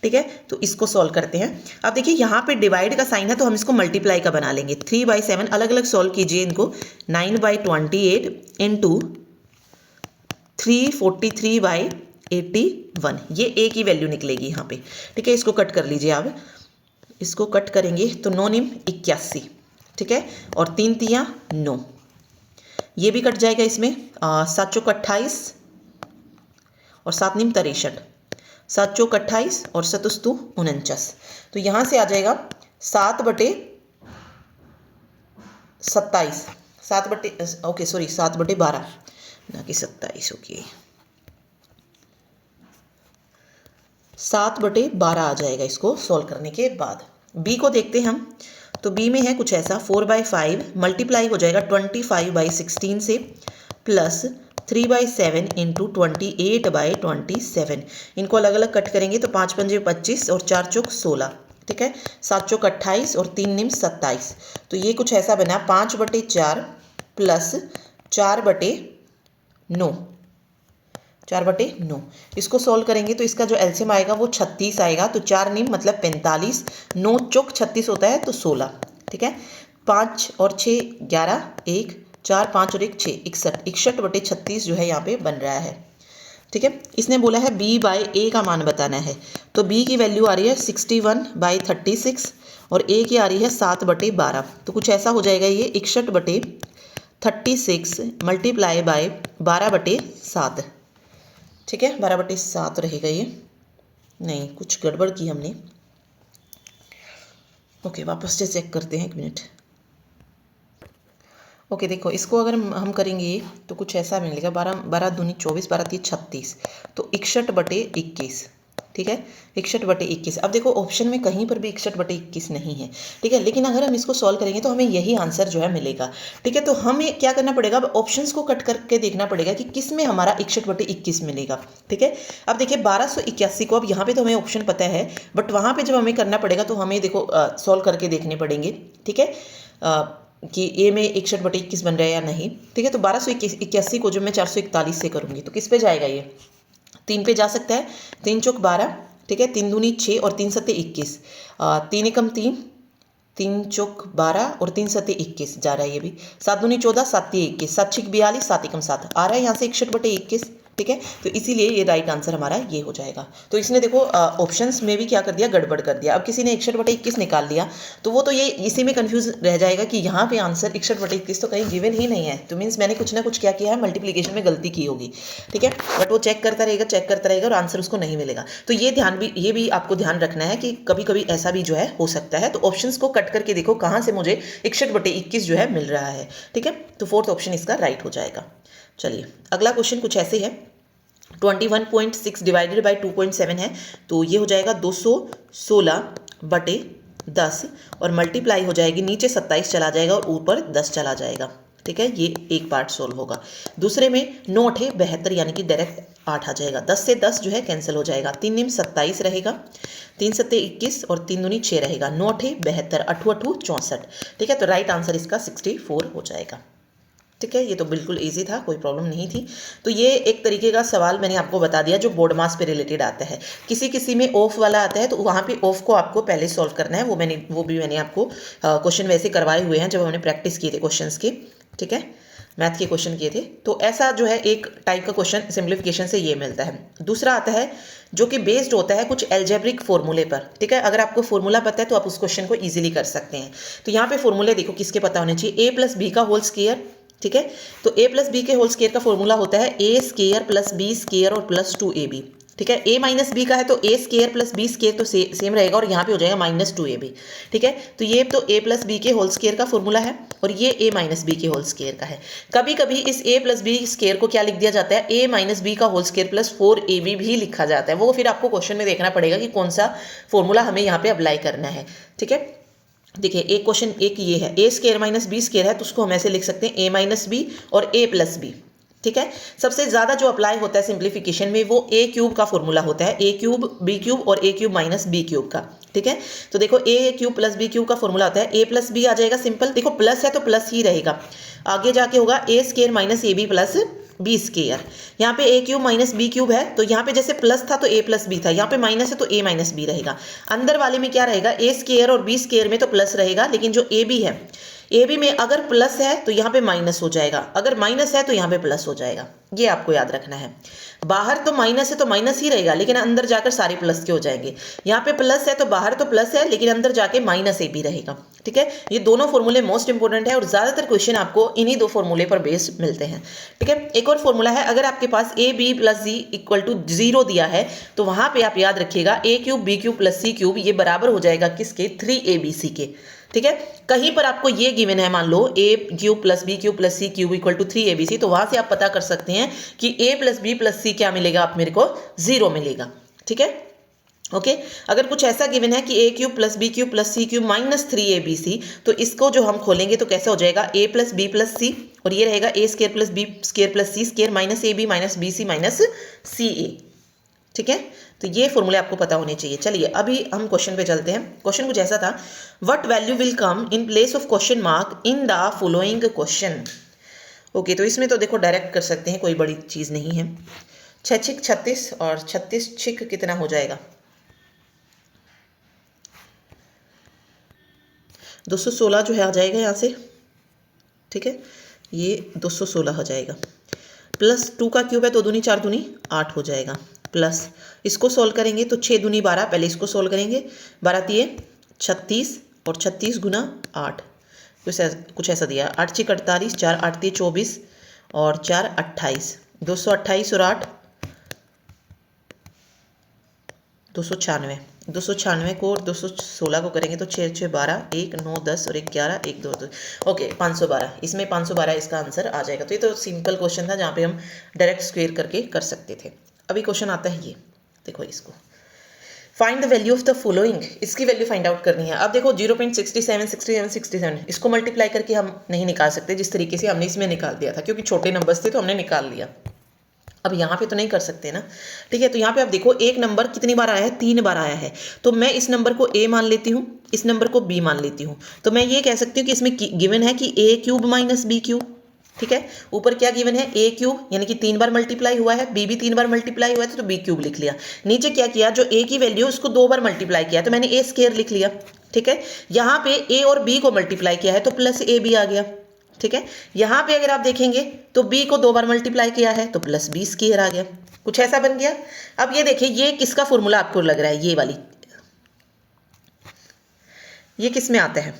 ठीक है। तो इसको सॉल्व करते हैं। अब देखिए यहाँ पे डिवाइड का साइन है तो हम इसको मल्टीप्लाई का बना लेंगे। 3/7 अलग अलग सॉल्व कीजिए इनको। 9/28 × 343/81, ये a की वैल्यू निकलेगी यहाँ पे, ठीक है। इसको कट कर लीजिए आप, इसको कट करेंगे तो 9 × 9 = 81, ठीक है। और 3 × 3 = 9, ये भी कट जाएगा इसमें। 7 × 4 = 28 और 7 × 9 = 63, 7 × 4 = 28 और 7 × 2 = 49। तो यहाँ से आ जाएगा 7/27, 7/12 ना कि 27, ओके 7/12 आ जाएगा इसको सॉल्व करने के बाद। बी को देखते हैं हम, तो बी में है कुछ ऐसा 4/5 मल्टीप्लाई हो जाएगा 25/16 से, प्लस 3/7 × 28/27। इनको अलग अलग कट करेंगे तो 5 × 5 = 25 और 4 × 4 = 16, ठीक है। 7 × 4 = 28 और 3 × 9 = 27। तो ये कुछ ऐसा बना 5/4 प्लस 4/9, 4/9। इसको सॉल्व करेंगे तो इसका जो एलसीएम आएगा वो 36 आएगा। तो 4 9 मतलब 45, 9 चौक 36 होता है तो 16, ठीक है। 5 और 6 11, 1 4 5 और 1 6 61, 61/36 जो है यहाँ पे बन रहा है, ठीक है। इसने बोला है b/a का मान बताना है, तो b की वैल्यू आ रही है 61/36 और a की आ रही है 7/12। तो कुछ ऐसा हो जाएगा ये 61/36 मल्टीप्लाई बाय 12/7, ठीक है। 12/7 रहेगा ये, नहीं कुछ गड़बड़ की हमने। ओके वापस से चेक करते हैं, 1 मिनट। ओके देखो इसको अगर हम करेंगे तो कुछ ऐसा मिलेगा 12 12 दूनी 24, 12 3 36, तो 61/21, ठीक है, 61/21। अब देखो ऑप्शन में कहीं पर भी 61/21 नहीं है, ठीक है, लेकिन अगर हम इसको सॉल्व करेंगे तो हमें यही आंसर जो है मिलेगा, ठीक है। तो हमें क्या करना पड़ेगा, अब ऑप्शंस को कट करके देखना पड़ेगा कि किस में हमारा 61/21 मिलेगा, ठीक है। अब देखिए 1281 को, अब यहाँ पे तो हमें ऑप्शन पता है, बट वहाँ पे जब हमें करना पड़ेगा तो हमें देखो सॉल्व करके देखने पड़ेंगे, ठीक है, कि ए में 61/21 बन रहा है या नहीं, ठीक है। तो 1281 को जब मैं 441 से करूँगी तो किस पे जाएगा, ये 3 पे जा सकता है, 3 चौक 12, ठीक है, 3 दूनी 6 और 3 सत्ते 21, 3 एकम 3, 3 चौक 12 और 3 सत्ते 21 जा रहा है ये भी, 7 दूनी 14, 7 तिये 21, 7 छिक 42, 7 एकम 7 आ रहा है यहाँ से 61/21, ठीक है। तो इसीलिए ये राइट आंसर हमारा ये हो जाएगा। तो इसने देखो ऑप्शंस में भी क्या कर दिया, गड़बड़ कर दिया। अब किसी ने 61/21 निकाल लिया तो वो तो ये इसी में कंफ्यूज रह जाएगा कि यहाँ पे आंसर 61/21 तो कहीं गिवन ही नहीं है, तो मीन्स मैंने कुछ ना कुछ क्या किया है, मल्टीप्लीकेशन में गलती की होगी, ठीक है। बट वो चेक करता रहेगा और आंसर उसको नहीं मिलेगा। तो ये भी आपको ध्यान रखना है कि कभी कभी ऐसा भी जो है हो सकता है। तो ऑप्शंस को कट करके देखो कहाँ से मुझे 61/21 जो है मिल रहा है, ठीक है। तो फोर्थ ऑप्शन इसका राइट हो जाएगा। चलिए अगला क्वेश्चन कुछ ऐसे है, 21.6 डिवाइडेड बाई 2.7 है, तो ये हो जाएगा 216/10 और मल्टीप्लाई हो जाएगी, नीचे 27 चला जाएगा और ऊपर 10 चला जाएगा, ठीक है। ये एक पार्ट सोल्व होगा। दूसरे में 9 8 72 यानी कि डायरेक्ट 8 आ जाएगा, 10 से 10 जो है कैंसिल हो जाएगा, 3 निम 27 रहेगा, 3 सत्ते 21 और 3 दूनी 6 रहेगा, 9 8 72, 8 8 64, ठीक है। तो राइट आंसर इसका 64 हो जाएगा, ठीक है। ये तो बिल्कुल इजी था, कोई प्रॉब्लम नहीं थी। तो ये एक तरीके का सवाल मैंने आपको बता दिया जो बोर्ड मास पे रिलेटेड आता है। किसी में ऑफ वाला आता है तो वहाँ पे ऑफ को आपको पहले सॉल्व करना है, वो भी मैंने आपको क्वेश्चन वैसे करवाए हुए हैं जब हमने प्रैक्टिस किए थे क्वेश्चंस की, ठीक है, मैथ के क्वेश्चन किए थे। तो ऐसा जो है एक टाइप का क्वेश्चन सिंप्लीफिकेशन से ये मिलता है। दूसरा आता है जो कि बेस्ड होता है कुछ एल्जेब्रिक फॉर्मूले पर, ठीक है। अगर आपको फॉर्मूला पता है तो आप उस क्वेश्चन को ईजिली कर सकते हैं। तो यहाँ पे फॉर्मूले देखो किसके पता होने चाहिए, a+b का होल स्क्वायर, ठीक है। तो a+b के होल स्क्वायर का फॉर्मूला होता है a square plus b square और प्लस 2ab, ठीक है। a माइनस बी का है तो a square plus b square तो सेम रहेगा और यहाँ पे हो जाएगा माइनस 2ab, ठीक है। तो ये तो a+b के होल स्क्वायर का फॉर्मूला है और ये a माइनस बी के होल स्क्वायर का है। कभी कभी इस a+b स्क्वायर को क्या लिख दिया जाता है, a माइनस बी का होल स्क्वायर प्लस 4ab भी लिखा जाता है। वो फिर आपको क्वेश्चन में देखना पड़ेगा कि कौन सा फॉर्मूला हमें यहाँ पे अप्लाई करना है, ठीक है। देखिए एक क्वेश्चन एक ये है, a square minus b square है तो उसको हम ऐसे लिख सकते हैं a माइनस बी और a प्लस बी, ठीक है। सबसे ज्यादा जो अप्लाई होता है सिंप्लीफिकेशन में वो a क्यूब का फॉर्मूला होता है, a क्यूब b क्यूब और a cube minus b cube का, ठीक है। तो देखो a cube plus b cube का फॉर्मूला होता है a प्लस बी आ जाएगा, सिंपल, देखो प्लस है तो प्लस ही रहेगा, आगे जाके होगा a square minus A B plus B square. यहाँ पे a cube minus b cube है तो यहाँ पे जैसे प्लस था तो a प्लस बी था, यहाँ पे माइनस है तो a माइनस बी रहेगा। अंदर वाले में क्या रहेगा, a स्क्वायर और b स्क्वायर में तो प्लस रहेगा, लेकिन जो a b है ए बी में अगर प्लस है तो यहाँ पे माइनस हो जाएगा, अगर माइनस है तो यहाँ पे प्लस हो जाएगा, ये आपको याद रखना है। बाहर तो माइनस है तो माइनस ही रहेगा लेकिन अंदर जाकर सारे प्लस के हो जाएंगे। यहाँ पे प्लस है तो बाहर तो प्लस है लेकिन अंदर जाके माइनस ए भी रहेगा, ठीक है। ये दोनों फॉर्मूले मोस्ट इंपोर्टेंट है और ज्यादातर क्वेश्चन आपको इन्हीं दो फॉर्मूले पर बेस्ड मिलते हैं, ठीक है। एक और फॉर्मूला है, अगर आपके पास A B plus G equal to 0 दिया है तो वहां पे आप याद रखिएगा a cube b cube plus c cube ये बराबर हो जाएगा किसके, 3abc के, ठीक है। कहीं पर आपको ये गिवन है, मान लो a cube plus b cube plus c cube equal to 3abc, तो वहां से आप पता कर सकते हैं कि a प्लस बी प्लस सी क्या मिलेगा, आप मेरे को 0 मिलेगा, ठीक है, ओके। अगर कुछ ऐसा गिवन है कि a cube plus b cube plus c cube minus 3abc, तो इसको जो हम खोलेंगे तो कैसा हो जाएगा, a plus B plus C और ये रहेगा a square plus B square plus C square minus A B minus B C minus C A, ठीक है। तो ये फॉर्मूले आपको पता होने चाहिए। चलिए अभी हम क्वेश्चन पे चलते हैं। क्वेश्चन कुछ ऐसा था, what value will come in place of question mark in the following question. Okay, तो इसमें तो देखो डायरेक्ट कर सकते हैं, कोई बड़ी चीज नहीं है। 6 छिक 36 और 36 छिक कितना हो जाएगा, 216 जो है आ जाएगा यहाँ से, ठीक है, ये 216 हो जाएगा। प्लस 2 का क्यूब है तो दूनी 4 दूनी 8 हो जाएगा, प्लस इसको सोल्व करेंगे तो 6 दूनी 12, पहले इसको सोल्व करेंगे, 12 तिये 36 और 36 गुना 8, कुछ ऐसा दिया, 8 छिक 48, 4 8 तिये 24 और 4 28, 228 और 8 296, 296 को 216 को करेंगे तो 6 6 12, 1 9 10 और 1 11, 1 2 2, ओके 512, इसमें 512 इसका आंसर आ जाएगा। तो ये तो सिंपल क्वेश्चन था जहाँ पे हम डायरेक्ट स्क्वेयर करके कर सकते थे। अभी क्वेश्चन आता है ये, देखो इसको, find the value of the following, इसकी वैल्यू फाइंड आउट करनी है। अब देखो 0.67 67 67 इसको मल्टीप्लाई करके हम नहीं निकाल सकते जिस तरीके से हमने इसमें निकाल दिया था, क्योंकि छोटे नंबर्स थे तो हमने निकाल लिया। अब यहाँ पे तो नहीं कर सकते ना, ठीक है। तो यहाँ पे आप देखो एक नंबर कितनी बार आया है, 3 बार आया है। तो मैं इस नंबर को a मान लेती हूँ, इस नंबर को b मान लेती हूँ। तो मैं ये कह सकती हूँ कि इसमें गिवन है कि a cube minus b cube, ठीक है। ऊपर क्या गिवन है, a क्यूब यानी कि 3 बार मल्टीप्लाई हुआ है, b भी 3 बार मल्टीप्लाई हुआ है तो b क्यूब लिख लिया। नीचे क्या किया, जो a की वैल्यू उसको 2 बार मल्टीप्लाई किया तो मैंने a स्क्वायर लिख लिया, ठीक है। यहाँ पे a और b को मल्टीप्लाई किया है तो प्लस a b आ गया, ठीक है। यहाँ पे अगर आप देखेंगे तो b को 2 बार मल्टीप्लाई किया है तो प्लस b स्क्वायर आ गया, कुछ ऐसा बन गया। अब ये देखिए ये किसका फॉर्मूला आपको लग रहा है, ये वाली, ये किस में आता है,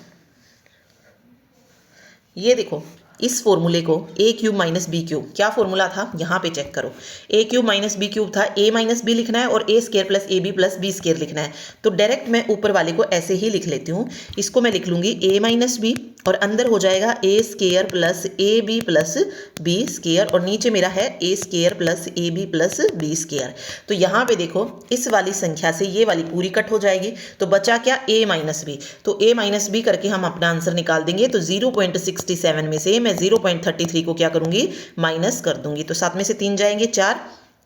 ये देखो इस फॉर्मूले को a cube minus b cube, क्या फॉर्मूला था यहाँ पे चेक करो, a cube minus b cube था, a माइनस बी लिखना है और a square plus a B plus B square लिखना है। तो डायरेक्ट मैं ऊपर वाले को ऐसे ही लिख लेती हूँ, इसको मैं लिख लूँगी a माइनस बी और अंदर हो जाएगा a square plus a B plus B square और नीचे मेरा है a square plus a B plus B square. तो यहाँ पे देखो इस वाली संख्या से ये वाली पूरी कट हो जाएगी तो बचा क्या, a माइनस बी। तो a माइनस बी करके हम अपना आंसर निकाल देंगे। तो 0.67 में से मैं 0.33 को क्या करूँगी, माइनस कर दूंगी। तो 7 में से 3 जाएंगे 4,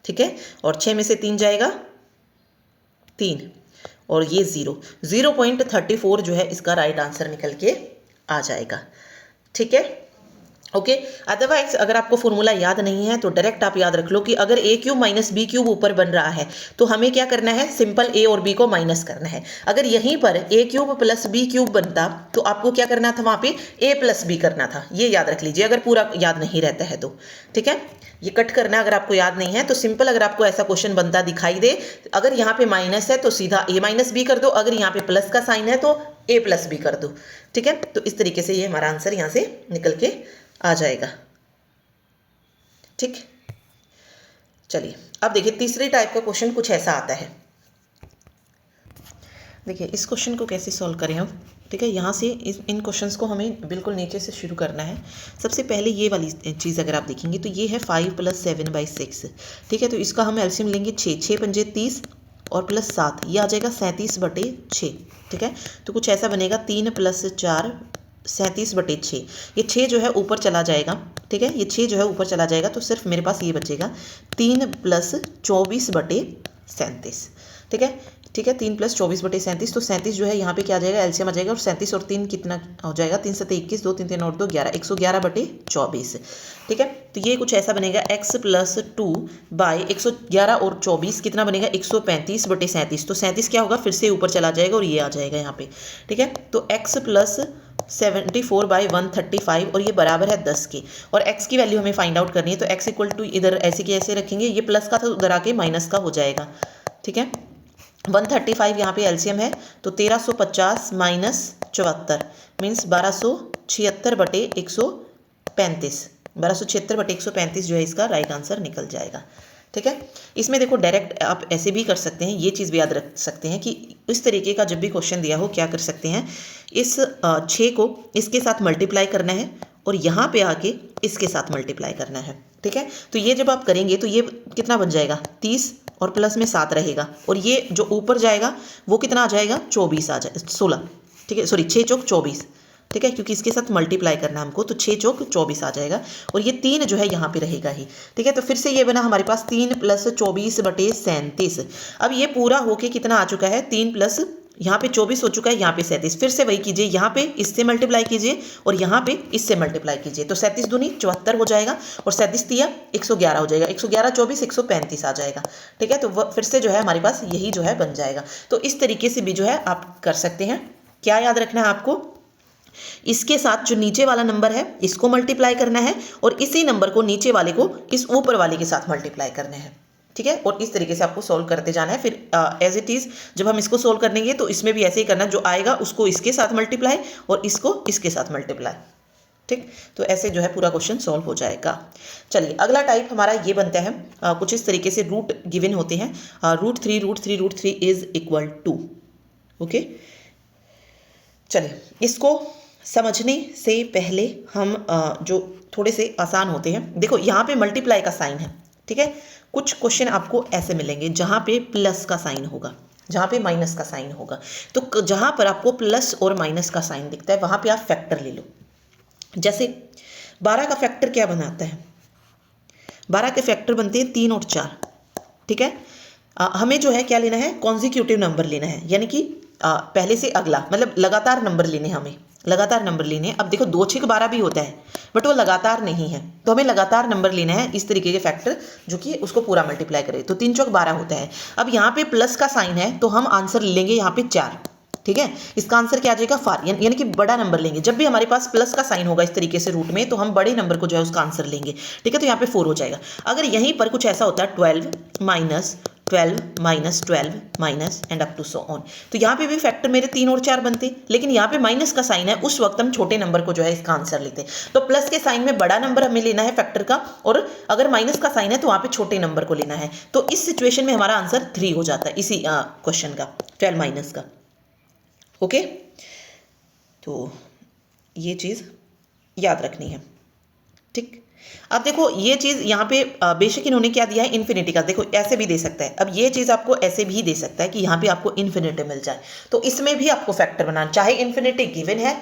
ठीक है, और 6 में से 3 जाएगा 3 और ये 0.34 जो है इसका राइट आंसर निकल के आ जाएगा, ठीक है, ओके। अदरवाइज अगर आपको फॉर्मूला याद नहीं है तो डायरेक्ट आप याद रख लो कि अगर a cube minus b cube ऊपर बन रहा है तो हमें क्या करना है, सिंपल a और b को माइनस करना है। अगर यहीं पर a cube plus b cube बनता तो आपको क्या करना था, वहाँ पे a प्लस बी करना था। ये याद रख लीजिए अगर पूरा याद नहीं रहता है तो, ठीक है। ये कट करना अगर आपको याद नहीं है तो सिंपल अगर आपको ऐसा क्वेश्चन बनता दिखाई दे, अगर यहाँ पे माइनस है तो सीधा a माइनस बी कर दो, अगर यहाँ पे प्लस का साइन है तो a प्लस बी कर दो, ठीक है। तो इस तरीके से ये हमारा आंसर यहाँ से निकल के आ जाएगा, ठीक। चलिए अब देखिए तीसरे टाइप का क्वेश्चन कुछ ऐसा आता है। देखिए इस क्वेश्चन को कैसे सॉल्व करें हम, ठीक है। यहाँ से इन क्वेश्चंस को हमें बिल्कुल नीचे से शुरू करना है। सबसे पहले ये वाली चीज़ अगर आप देखेंगे तो ये है 5 + 7/6, ठीक है। तो इसका हम एलसीएम लेंगे 6, 6 पंजे 30 और प्लस 7, ये आ जाएगा 37/6, ठीक है। तो कुछ ऐसा बनेगा 3 + 4 37/6। ये 6 जो है ऊपर चला जाएगा, ठीक है, ये 6 जो है ऊपर चला जाएगा तो सिर्फ मेरे पास ये बचेगा 3 + 24/37, ठीक है, ठीक है। 3 + 24/37 तो 37 जो है यहाँ पे क्या आ जाएगा, एलसीएम आ जाएगा और 37 और 3 कितना हो जाएगा, 3 × 7 = 21, 2 3 3 और 2 11, 111/24, ठीक है। तो ये कुछ ऐसा बनेगा x + 2 / 111 और 24 कितना बनेगा, 135/37। तो 37 क्या होगा, फिर से ऊपर चला जाएगा और ये आ जाएगा यहाँ पे, ठीक है। तो x + 74/135 और ये बराबर है 10 के, और x की वैल्यू हमें फाइंड आउट करनी है। तो x = इधर ऐसे के ऐसे रखेंगे, ये प्लस का था तो उधर आके माइनस का हो जाएगा, ठीक है। 135 यहाँ पे एलसीएम है तो 1350 - 74 मीन्स 1276/135, 1276/135 जो है इसका राइट आंसर निकल जाएगा, ठीक है। इसमें देखो डायरेक्ट आप ऐसे भी कर सकते हैं, ये चीज़ भी याद रख सकते हैं कि इस तरीके का जब भी क्वेश्चन दिया हो क्या कर सकते हैं, इस 6 को इसके साथ मल्टीप्लाई करना है और यहाँ पे आके इसके साथ मल्टीप्लाई करना है, ठीक है। तो ये जब आप करेंगे तो ये कितना बन जाएगा, 30 और प्लस में 7 रहेगा और ये जो ऊपर जाएगा वो कितना आ जाएगा, 24 आ जाए 16, ठीक है, सॉरी 6 चौक 24, ठीक है, क्योंकि इसके साथ मल्टीप्लाई करना है हमको तो 6 चौक 24 आ जाएगा और ये 3 जो है यहाँ पे रहेगा ही, ठीक है। तो फिर से ये बना हमारे पास 3 + 24/37। अब ये पूरा होके कितना आ चुका है, 3 प्लस यहाँ पे 24 हो चुका है, यहाँ पे 37, फिर से वही कीजिए, यहाँ पे इससे मल्टीप्लाई कीजिए और यहाँ पे इससे मल्टीप्लाई कीजिए। तो 37 दूनी 74 हो जाएगा और 37 तिया 111 हो जाएगा, 111 24 135 आ जाएगा, ठीक है। तो फिर से जो है हमारे पास यही जो है बन जाएगा। तो इस तरीके से भी जो है आप कर सकते हैं। क्या याद रखना है आपको, इसके साथ जो नीचे वाला नंबर है इसको मल्टीप्लाई करना है और इसी नंबर को नीचे वाले को इस ऊपर वाले के साथ मल्टीप्लाई करना है, ठीक है। और इस तरीके से आपको सोल्व करते जाना है। फिर एज इट इज़ जब हम इसको सोल्व करेंगे तो इसमें भी ऐसे ही करना है, जो आएगा उसको इसके साथ मल्टीप्लाई और इसको इसके साथ मल्टीप्लाई, ठीक। तो ऐसे जो है पूरा क्वेश्चन सॉल्व हो जाएगा। चलिए अगला टाइप हमारा ये बनता है, कुछ इस तरीके से रूट गिवन होते हैं, √3 = 2, ओके। चलिए इसको समझने से पहले हम जो थोड़े से आसान होते हैं, देखो यहाँ पे मल्टीप्लाई का साइन है, ठीक है। कुछ क्वेश्चन आपको ऐसे मिलेंगे जहाँ पे प्लस का साइन होगा, जहाँ पे माइनस का साइन होगा। तो जहाँ पर आपको प्लस और माइनस का साइन दिखता है वहाँ पे आप फैक्टर ले लो। जैसे 12 का फैक्टर क्या बनाता है, 12 के फैक्टर बनते हैं 3 और 4, ठीक है। हमें जो है क्या लेना है, कॉन्जिक्यूटिव नंबर लेना है, यानी कि पहले से अगला, मतलब लगातार नंबर लेने हैं, हमें लगातार नंबर लेने हैं। अब देखो 2 6 12 भी होता है बट वो लगातार नहीं है, तो हमें लगातार नंबर लेना है इस तरीके के फैक्टर जो कि उसको पूरा मल्टीप्लाई करे। तो 3 चौक 12 होता है। अब यहाँ पे प्लस का साइन है तो हम आंसर लेंगे यहाँ पे 4, ठीक है। इसका आंसर क्या आ जाएगा, फार, यानी कि बड़ा नंबर लेंगे। जब भी हमारे पास प्लस का साइन होगा इस तरीके से रूट में, तो हम बड़े नंबर को जो है उसका आंसर लेंगे, ठीक है। तो यहाँ पे 4 हो जाएगा। अगर यहीं पर कुछ ऐसा होता है 12 minus 12 minus and up to so on, तो यहाँ पे भी फैक्टर मेरे 3 और 4 बनते, लेकिन यहाँ पे माइनस का साइन है, उस वक्त हम छोटे नंबर को जो है इसका आंसर लेते हैं। तो प्लस के साइन में बड़ा नंबर हमें लेना है फैक्टर का, और अगर माइनस का साइन है तो वहाँ पे छोटे नंबर को लेना है। तो इस सिचुएशन में हमारा आंसर 3 हो जाता है इसी क्वेश्चन का, 12 माइनस का। ओके, तो ये चीज़ याद रखनी है, ठीक। अब देखो ये चीज़ यहाँ पे बेशक इन्होंने क्या दिया है, इन्फिनिटी का, देखो ऐसे भी दे सकता है। अब ये चीज़ आपको ऐसे भी दे सकता है कि यहाँ पे आपको इन्फिनिटी मिल जाए, तो इसमें भी आपको फैक्टर बनाना, चाहे इन्फिनिटी गिवन है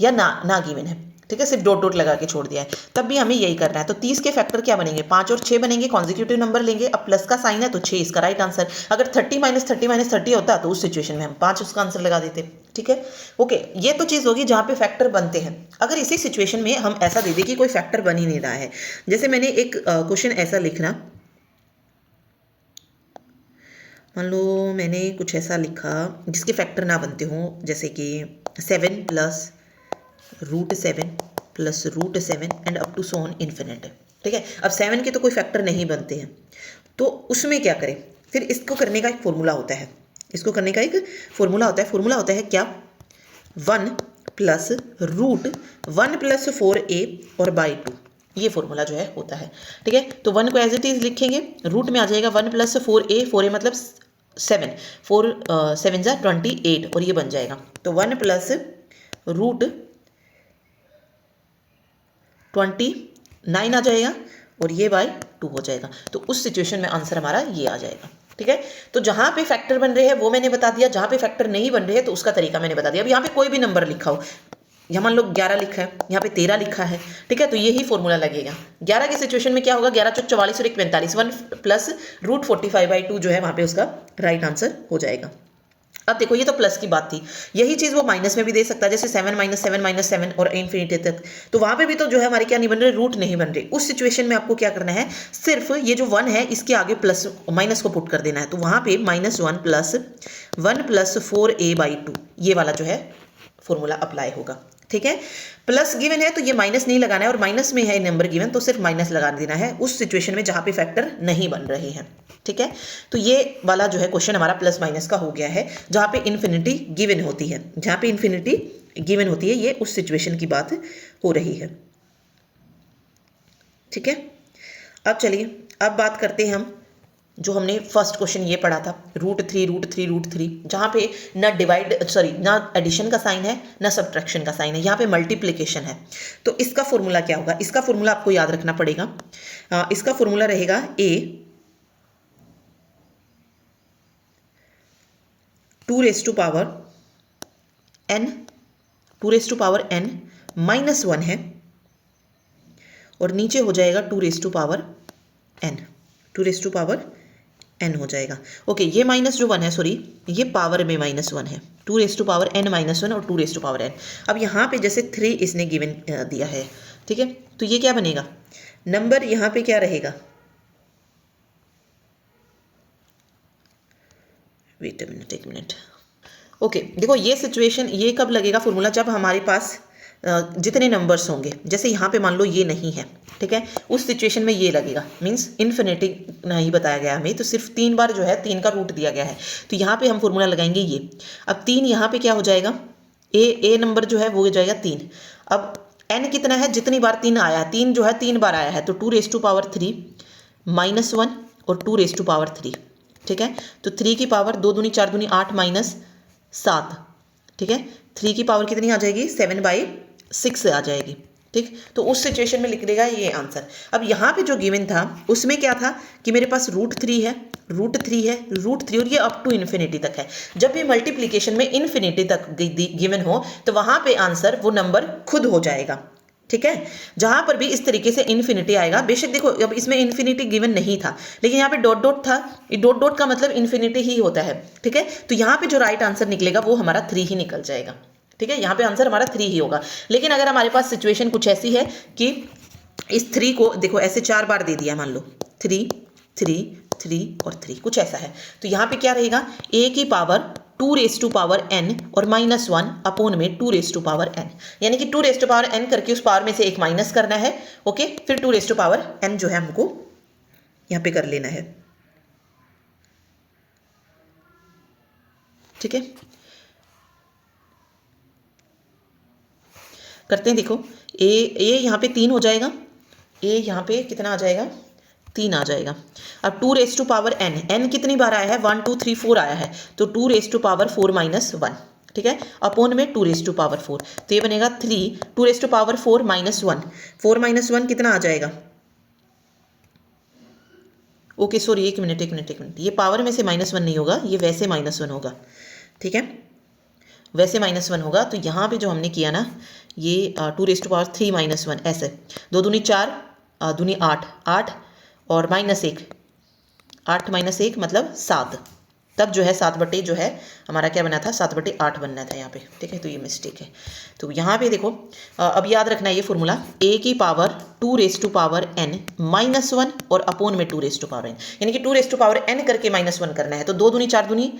या ना गिवन है, ठीक है, सिर्फ डॉट डॉट लगा के छोड़ दिया है, तब भी हमें यही करना है। तो 30 के फैक्टर क्या बनेंगे, 5 और 6 बनेंगे, कॉन्जिक्यूटिव नंबर लेंगे। अब प्लस का साइन है तो 6 इसका राइट आंसर। अगर 30 माइनस 30 माइनस 30 होता तो उस सिचुएशन में हम 5 उसका आंसर लगा देते, ठीक है। ओके, ये तो चीज़ होगी जहाँ पे फैक्टर बनते हैं। अगर इसी सिचुएशन में हम ऐसा दे दें कि कोई फैक्टर बन ही नहीं रहा है, जैसे मैंने एक क्वेश्चन ऐसा लिखना, मान लो मैंने कुछ ऐसा लिखा जिसके फैक्टर ना बनते हों, जैसे कि 7 plus √7 plus √7 and up to so on infinite, ठीक है। अब 7 के तो कोई फैक्टर नहीं बनते हैं, तो उसमें क्या करें, फिर इसको करने का एक फॉर्मूला होता है, इसको करने का एक फॉर्मूला होता है। फॉर्मूला होता है क्या, 1 प्लस √1 प्लस 4a और बाई 2, ये फॉर्मूला जो है होता है, ठीक है। तो 1 को एज इट इज लिखेंगे, रूट में आ जाएगा 1 प्लस 4a मतलब 7, 4 7 जा 28 और ये बन जाएगा। तो 1 प्लस √29 आ जाएगा और ये बाई 2 हो जाएगा। तो उस सिचुएशन में आंसर हमारा ये आ जाएगा, ठीक है। तो जहां पे फैक्टर बन रहे हैं वो मैंने बता दिया, जहां पे फैक्टर नहीं बन रहे हैं तो उसका तरीका मैंने बता दिया। अब यहाँ पे कोई भी नंबर लिखा हो, यहाँ मान लो 11 लिखा है, यहाँ पे 13 लिखा है, ठीक है, तो यही फॉर्मूला लगेगा। 11 की सिचुएशन में क्या होगा, 11 चौक 44 और 1 45, 1 प्लस √45/2 जो है वहाँ पे उसका राइट आंसर हो जाएगा। अब देखो ये तो प्लस की बात थी, यही चीज़ वो माइनस में भी दे सकता है, जैसे 7 माइनस 7 माइनस 7 और इन्फिनिटी तक, तो वहाँ पे भी तो जो है हमारे क्या नहीं बन रहे, रूट नहीं बन रहे। उस सिचुएशन में आपको क्या करना है, सिर्फ ये जो 1 है इसके आगे प्लस माइनस को पुट कर देना है। तो वहाँ पे -1 प्लस 1 प्लस 4a/2 ये वाला जो है फॉर्मूला अप्लाई होगा, ठीक है। प्लस गिवन है तो ये माइनस नहीं लगाना है, और माइनस में है नंबर गिवन तो सिर्फ माइनस लगा देना है उस सिचुएशन में जहाँ पे फैक्टर नहीं बन रहे हैं, ठीक है। तो ये वाला जो है क्वेश्चन हमारा प्लस माइनस का हो गया है, जहाँ पे इन्फिनिटी गिवन होती है, जहाँ पे इन्फिनिटी गिवन होती है, ये उस सिचुएशन की बात हो रही है, ठीक है। अब चलिए अब बात करते हैं हम जो हमने फर्स्ट क्वेश्चन ये पढ़ा था, √3 जहाँ पे ना ना एडिशन का साइन है ना सब्ट्रैक्शन का साइन है, यहाँ पे मल्टीप्लिकेशन है। तो इसका फॉर्मूला क्या होगा, इसका फॉर्मूला आपको याद रखना पड़ेगा। इसका फॉर्मूला रहेगा a 2n -1 है, और नीचे हो जाएगा 2n हो जाएगा। ओके, ये माइनस जो 1 है, सॉरी ये पावर में -1 है, 2n -1 और 2n। अब यहाँ पे जैसे 3 इसने गिवन दिया है, ठीक है, तो ये क्या बनेगा, नंबर यहाँ पे क्या रहेगा, वेट अ मिनट, एक मिनट। ओके, देखो ये सिचुएशन, ये कब लगेगा फॉर्मूला, जब हमारे पास जितने नंबर्स होंगे, जैसे यहाँ पे मान लो ये नहीं है, ठीक है, उस सिचुएशन में ये लगेगा, मींस इन्फिनिटी नहीं बताया गया हमें, तो सिर्फ 3 बार जो है 3 का रूट दिया गया है, तो यहाँ पे हम फॉर्मूला लगाएंगे ये। अब 3 यहाँ पे क्या हो जाएगा, ए नंबर जो है वो हो जाएगा 3। अब n कितना है, जितनी बार 3 आया है, 3 जो है 3 बार आया है, तो 2⁻³ -1 और 2⁻3, ठीक है। तो 3 की पावर 2 दूनी 4 दूनी 8 -7, ठीक है, 3 की पावर कितनी आ जाएगी, 7/6 आ जाएगी, ठीक। तो उस सिचुएशन में लिख देगा ये आंसर। अब यहाँ पे जो गिवन था उसमें क्या था कि मेरे पास √3 है √3 है, √3 और ये अप टू इन्फिनिटी तक है। जब भी मल्टीप्लीकेशन में इन्फिनिटी तक गिवन हो तो वहां पे आंसर वो नंबर खुद हो जाएगा, ठीक है। जहां पर भी इस तरीके से इन्फिनिटी आएगा, बेशक देखो अब इसमें इन्फिनिटी गिवन नहीं था, लेकिन यहाँ पे डॉट डॉट था, ये डॉट डॉट का मतलब इन्फिनिटी ही होता है, ठीक है। तो यहाँ पे जो राइट आंसर निकलेगा वो हमारा 3 ही निकल जाएगा, ठीक है। यहाँ पे आंसर हमारा 3 ही होगा। लेकिन अगर हमारे पास सिचुएशन कुछ ऐसी है कि इस 3 को देखो ऐसे 4 बार दे दिया, मान लो 3 3 3 और 3, कुछ ऐसा है, तो यहाँ पे क्या रहेगा, a की पावर 2⁻n और -1 अपॉन में 2⁻n, यानी कि 2⁻n करके उस पावर में से एक माइनस करना है, ओके। फिर 2⁻n जो है हमको यहाँ पे कर लेना है, ठीक है। करते हैं, देखो a यहाँ पे 3 हो जाएगा, a यहाँ पे कितना आ जाएगा, 3 आ जाएगा। अब 2⁻n, n कितनी बार आया है, 1 2 3 4 आया है, तो 2⁻4 - 1, ठीक है, अपॉन में 2⁻4, तो ये बनेगा 3 2⁻4 -1, 4 - 1 कितना आ जाएगा, ओके सॉरी एक मिनट, ये पावर में से -1 नहीं होगा, ये वैसे -1 होगा, ठीक है, वैसे -1 होगा। तो यहाँ पे जो हमने किया ना, ये 2⁻3 - 1 ऐसे, 2 दूनी 4 दूनी 8 8 और -1 8 - 1 मतलब 7, तब जो है 7 बटे जो है हमारा क्या बना था, 7/8 बनना था यहाँ पे, ठीक है। तो ये मिस्टेक है। तो यहाँ पे देखो अब याद रखना है ये फॉर्मूला, a की पावर 2⁻n -1 और अपॉन में 2⁻n, यानी कि 2⁻n करके -1 करना है। तो 2 दूनी 4 दूनी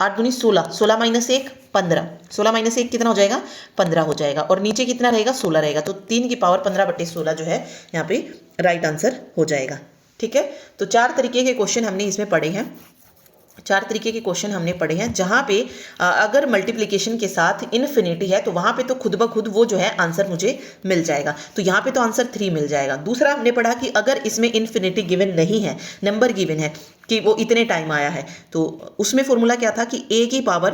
8 दूनी 16, 16 - 1 15, 16 - 1 कितना हो जाएगा, 15 हो जाएगा, और नीचे कितना रहेगा, 16 रहेगा। तो 3 की पावर 15/16 जो है यहाँ पे राइट आंसर हो जाएगा, ठीक है। तो 4 तरीके के क्वेश्चन हमने इसमें पढ़े हैं, 4 तरीके के क्वेश्चन हमने पढ़े हैं, जहां पे अगर मल्टीप्लिकेशन के साथ इन्फिनिटी है तो वहां पे तो खुद ब खुद वो जो है आंसर मुझे मिल जाएगा। तो यहाँ पे तो आंसर 3 मिल जाएगा। दूसरा हमने पढ़ा कि अगर इसमें इन्फिनिटी गिवन नहीं है, नंबर गिवन है कि वो इतने टाइम आया है, तो उसमें फॉर्मूला क्या था कि a की पावर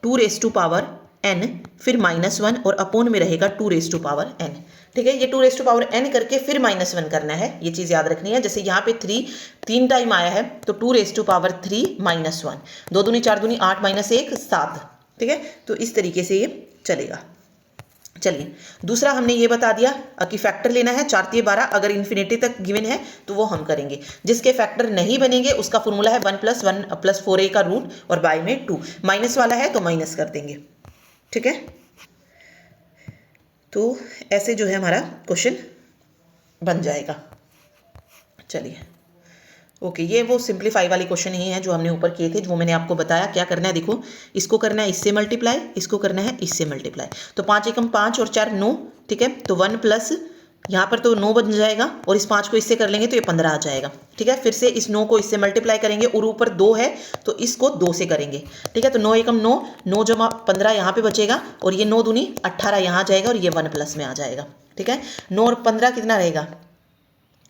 2⁻n फिर -1 और अपॉन में रहेगा 2⁻n, ठीक है। ये 2⁻n करके फिर -1 करना है, ये चीज़ याद रखनी है। जैसे यहाँ पे 3 टाइम आया है तो 2⁻3 -1, 2 दूनी 4 दूनी 8 -1 7, ठीक है। तो इस तरीके से ये चलेगा। चलिए दूसरा हमने ये बता दिया कि फैक्टर लेना है 4 3 12, अगर इन्फिनिटी तक गिवन है तो वो हम करेंगे। जिसके फैक्टर नहीं बनेंगे उसका फॉर्मूला है 1 + 1 + 4a का रूट और बाय में 2, माइनस वाला है तो माइनस कर देंगे, ठीक है। तो ऐसे जो है हमारा क्वेश्चन बन जाएगा। चलिए ओके, ये वो सिंप्लीफाई वाले क्वेश्चन ही हैं जो हमने ऊपर किए थे, जो मैंने आपको बताया क्या करना है। देखो इसको करना है इससे मल्टीप्लाई, इसको करना है इससे मल्टीप्लाई। तो 5 एकम 5 और 4 9, ठीक है। तो 1 प्लस यहाँ पर तो 9 बन जाएगा और इस 5 को इससे कर लेंगे तो ये 15 आ जाएगा, ठीक है। फिर से इस 9 को इससे मल्टीप्लाई करेंगे और ऊपर 2 है तो इसको 2 से करेंगे, ठीक है। तो 9 एकम 9, 9 जमा 15 यहाँ पे बचेगा और ये 9 दूनी 18 यहाँ आ जाएगा और ये 1 प्लस में आ जाएगा, ठीक है। 9 और 15 कितना रहेगा,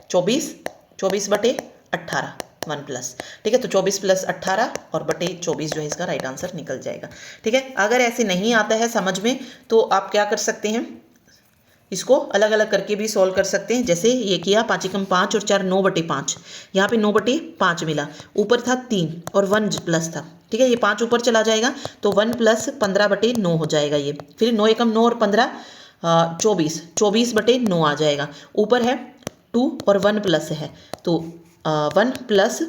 24, 24/18 1 प्लस, ठीक है। तो 24 + 18 और बटे 24 जो है इसका राइट आंसर निकल जाएगा, ठीक है। अगर ऐसे नहीं आता है समझ में तो आप क्या कर सकते हैं, इसको अलग अलग करके भी सॉल्व कर सकते हैं। जैसे ये किया 5 एकम 5 और 4 9/5, यहाँ पे 9/5 मिला, ऊपर था 3 और 1 प्लस था, ठीक है। ये 5 ऊपर चला जाएगा तो 1 + 15/9 हो जाएगा ये। फिर 9 एकम 9 और 15 24, 24/9 आ जाएगा। ऊपर है 2 और 1 प्लस है तो 1 प्लस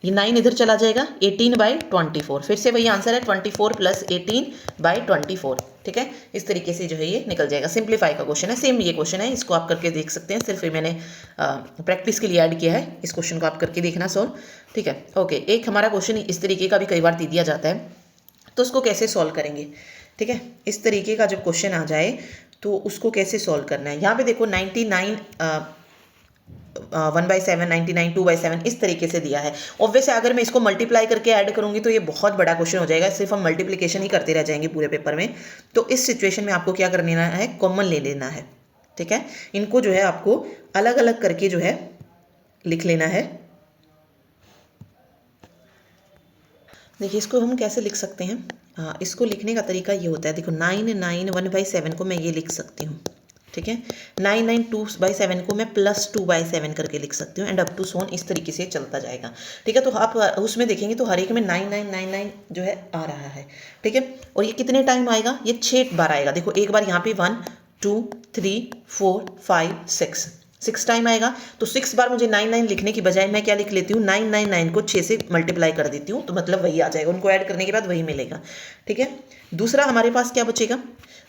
ये 9 इधर चला जाएगा 18/24, फिर से वही आंसर है 24 + 18/24, ठीक है। इस तरीके से जो है ये निकल जाएगा। सिंप्लीफाई का क्वेश्चन है, सेम ये क्वेश्चन है, इसको आप करके देख सकते हैं। सिर्फ मैंने प्रैक्टिस के लिए ऐड किया है, इस क्वेश्चन को आप करके देखना सॉल्व, ठीक है। ओके, एक हमारा क्वेश्चन इस तरीके का भी कई बार दे दिया जाता है तो उसको कैसे सॉल्व करेंगे, ठीक है। इस तरीके का जब क्वेश्चन आ जाए तो उसको कैसे सॉल्व करना है। यहाँ पे देखो 99 1/7, 99 2/7 इस तरीके से दिया है। ऑब्वियस है अगर मैं इसको मल्टीप्लाई करके ऐड करूंगी तो ये बहुत बड़ा क्वेश्चन हो जाएगा, सिर्फ हम मल्टीप्लिकेशन ही करते रह जाएंगे पूरे पेपर में। तो इस सिचुएशन में आपको क्या कर लेना है, कॉमन ले लेना है, ठीक है। इनको जो है आपको अलग अलग करके जो है लिख लेना है। देखिए इसको हम कैसे लिख सकते हैं, इसको लिखने का तरीका ये होता है, देखो 9 9 1/7 को मैं ये लिख सकती हूँ, ठीक है। 992/7 को मैं +2/7 करके लिख सकती हूँ एंड अप टू सोन इस तरीके से चलता जाएगा। ठीक है, तो आप उसमें देखेंगे तो हर एक में 9999 जो है आ रहा है। ठीक है, और ये कितने टाइम आएगा, ये 6 बार आएगा। देखो एक बार यहाँ पे 1 2 3 4 5 6 टाइम आएगा। तो 6 बार मुझे 99 लिखने की बजाय मैं क्या लिख लेती हूँ, 999 को 6 से मल्टीप्लाई कर देती हूँ, तो मतलब वही आ जाएगा, उनको ऐड करने के बाद वही मिलेगा। ठीक है, दूसरा हमारे पास क्या बचेगा,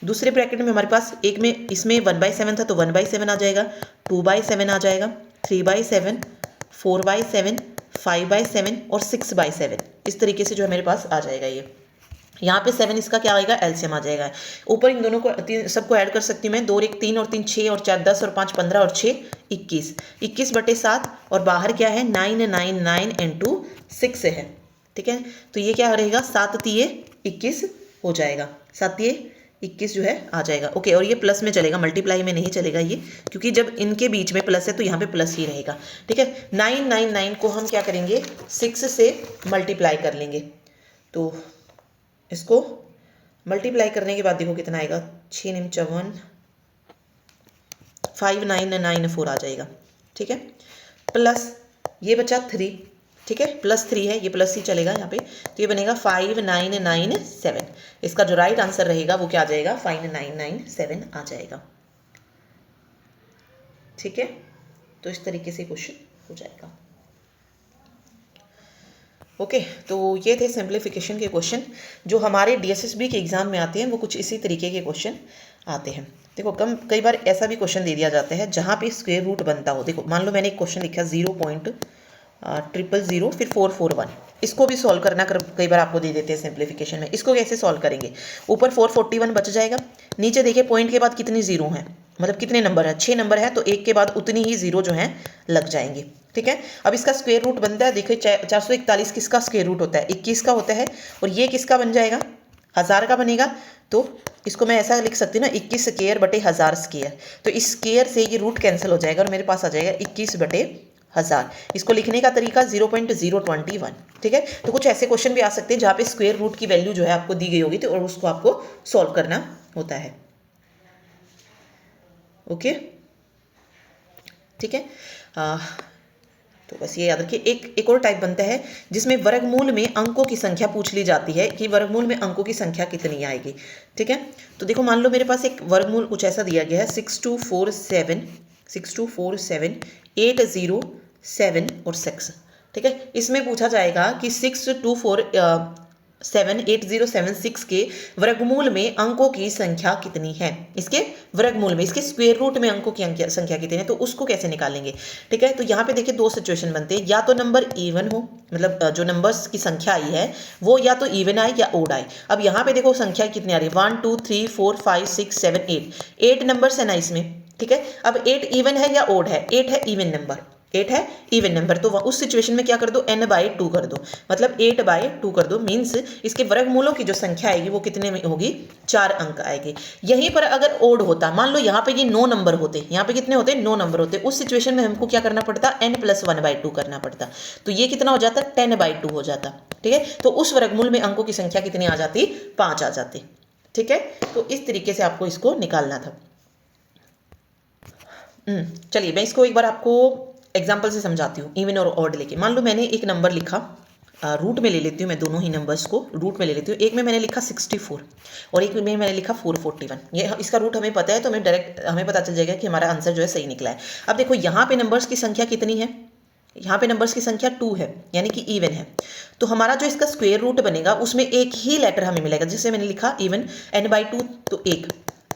दूसरे ब्रैकेट में हमारे पास एक में इसमें 1/7 था तो 1/7 आ जाएगा, 2/7 आ जाएगा, 3/7, 4/7, 5/7 और 6/7। इस तरीके से जो है मेरे पास आ जाएगा ये। यहाँ पे 7 इसका क्या आएगा, एलसीएम आ जाएगा। ऊपर इन दोनों को सबको ऐड कर सकती हूँ मैं, 2 और 1 3 और 3 6 और 4 10 और 5 15 और 6 21, 21/7 और बाहर क्या है 999 × 6 है। ठीक है, तो ये क्या रहेगा 7 तिये 21 हो जाएगा, 7 तिये 21 जो है आ जाएगा। ओके, और ये प्लस में चलेगा, मल्टीप्लाई में नहीं चलेगा ये, क्योंकि जब इनके बीच में प्लस है तो यहाँ पे प्लस ही रहेगा। ठीक है, 999 को हम क्या करेंगे 6 से मल्टीप्लाई कर लेंगे, तो इसको मल्टीप्लाई करने के बाद देखो कितना आएगा, 6 9 54 5994 आ जाएगा। ठीक है, प्लस ये बचा 3। ठीक है, +3 है, ये प्लस ही चलेगा यहाँ पे, तो ये बनेगा 5997। इसका जो राइट आंसर रहेगा वो क्या आ जाएगा, 5997 आ जाएगा। ठीक है, तो इस तरीके से क्वेश्चन हो जाएगा। ओके, तो ये थे सिंप्लीफिकेशन के क्वेश्चन जो हमारे DSSB के एग्जाम में आते हैं, वो कुछ इसी तरीके के क्वेश्चन आते हैं। देखो कई बार ऐसा भी क्वेश्चन दे दिया जाता है जहाँ पे स्क्वायर रूट बनता हो। देखो मान लो मैंने एक क्वेश्चन लिखा 0.000 फिर 441, इसको भी सॉल्व करना कई बार आपको दे देते हैं सिंप्लीफिकेशन में। इसको कैसे सॉल्व करेंगे, ऊपर 441 बच जाएगा, नीचे देखिए पॉइंट के बाद कितनी जीरो हैं, मतलब कितने नंबर है, 6 नंबर है, तो एक के बाद उतनी ही जीरो जो है लग जाएंगे। ठीक है, अब इसका स्क्वायर रूट बनता है, देखिए 441 किसका स्क्वायर रूट होता है, 21 का होता है, और ये किसका बन जाएगा, 1000 का बनेगा। तो इसको मैं ऐसा लिख सकती हूँ ना, 21 स्क्वायर बटे 1000 स्क्वायर, तो इस स्क्वायर से ये रूट कैंसिल हो जाएगा और मेरे पास आ जाएगा 21/1000। इसको लिखने का तरीका 0.021। ठीक है, तो कुछ ऐसे क्वेश्चन भी आ सकते हैं जहाँ पे स्क्वायर रूट की वैल्यू जो है आपको दी गई होगी, तो और उसको आपको सॉल्व करना होता है। ओके, ठीक है, तो बस ये याद रखिए। एक और टाइप बनता है जिसमें वर्गमूल में अंकों की संख्या पूछ ली जाती है कि वर्गमूल में अंकों की संख्या कितनी आएगी। ठीक है, तो देखो मान लो मेरे पास एक वर्गमूल कुछ ऐसा दिया गया है 6247 807 और 6। ठीक है, इसमें पूछा जाएगा कि 6247 8076 के वर्गमूल में अंकों की संख्या कितनी है, इसके वर्गमूल में, इसके स्क्वायर रूट में अंकों की संख्या कितनी है, तो उसको कैसे निकालेंगे। ठीक है, तो यहाँ पे देखिए 2 सिचुएशन बनते हैं, या तो नंबर इवन हो, मतलब जो नंबर्स की संख्या आई है वो या तो इवन आए या ओड आए। अब यहाँ पे देखो संख्या कितनी आ रही है, 1 2 3 4 5 6 7 8 नंबर्स है ना इसमें। ठीक है, अब 8 इवन है या ओड है, 8 है इवन नंबर, 8 है इवन नंबर, तो उस सिचुएशन में क्या कर दो, n/2 कर दो, मतलब 8/2 कर दो, मीन्स इसके वर्गमूलों की जो संख्या आएगी वो कितने में होगी, 4 अंक आएगी। यहीं पर अगर ओड होता, मान लो यहाँ पे ये 9 नंबर होते, यहाँ पे कितने होते, 9 नंबर होते, उस सिचुएशन में हमको क्या करना पड़ता, n+1/2 करना पड़ता, तो ये कितना हो जाता, 10/2 हो जाता। ठीक है, तो उस वर्गमूल में अंकों की संख्या कितनी आ जाती, 5 आ जाती। ठीक है, तो इस तरीके से आपको इसको निकालना था। चलिए मैं इसको एक बार आपको एग्जाम्पल से समझाती हूँ, इवन और ऑड लेके। मान लो मैंने एक नंबर लिखा, रूट में ले लेती हूँ मैं, दोनों ही नंबर्स को रूट में ले लेती हूँ। एक में मैंने लिखा 64 और एक में मैंने लिखा 441। ये इसका रूट हमें पता है, तो हमें डायरेक्ट हमें पता चल जाएगा कि हमारा आंसर जो है सही निकला है। अब देखो यहाँ पे नंबर्स की संख्या कितनी है, यहाँ पे नंबर्स की संख्या 2 है, यानी कि इवन है, तो हमारा जो इसका स्क्वायर रूट बनेगा उसमें एक ही लेटर हमें मिलेगा, जिससे मैंने लिखा इवन n/2 तो 1।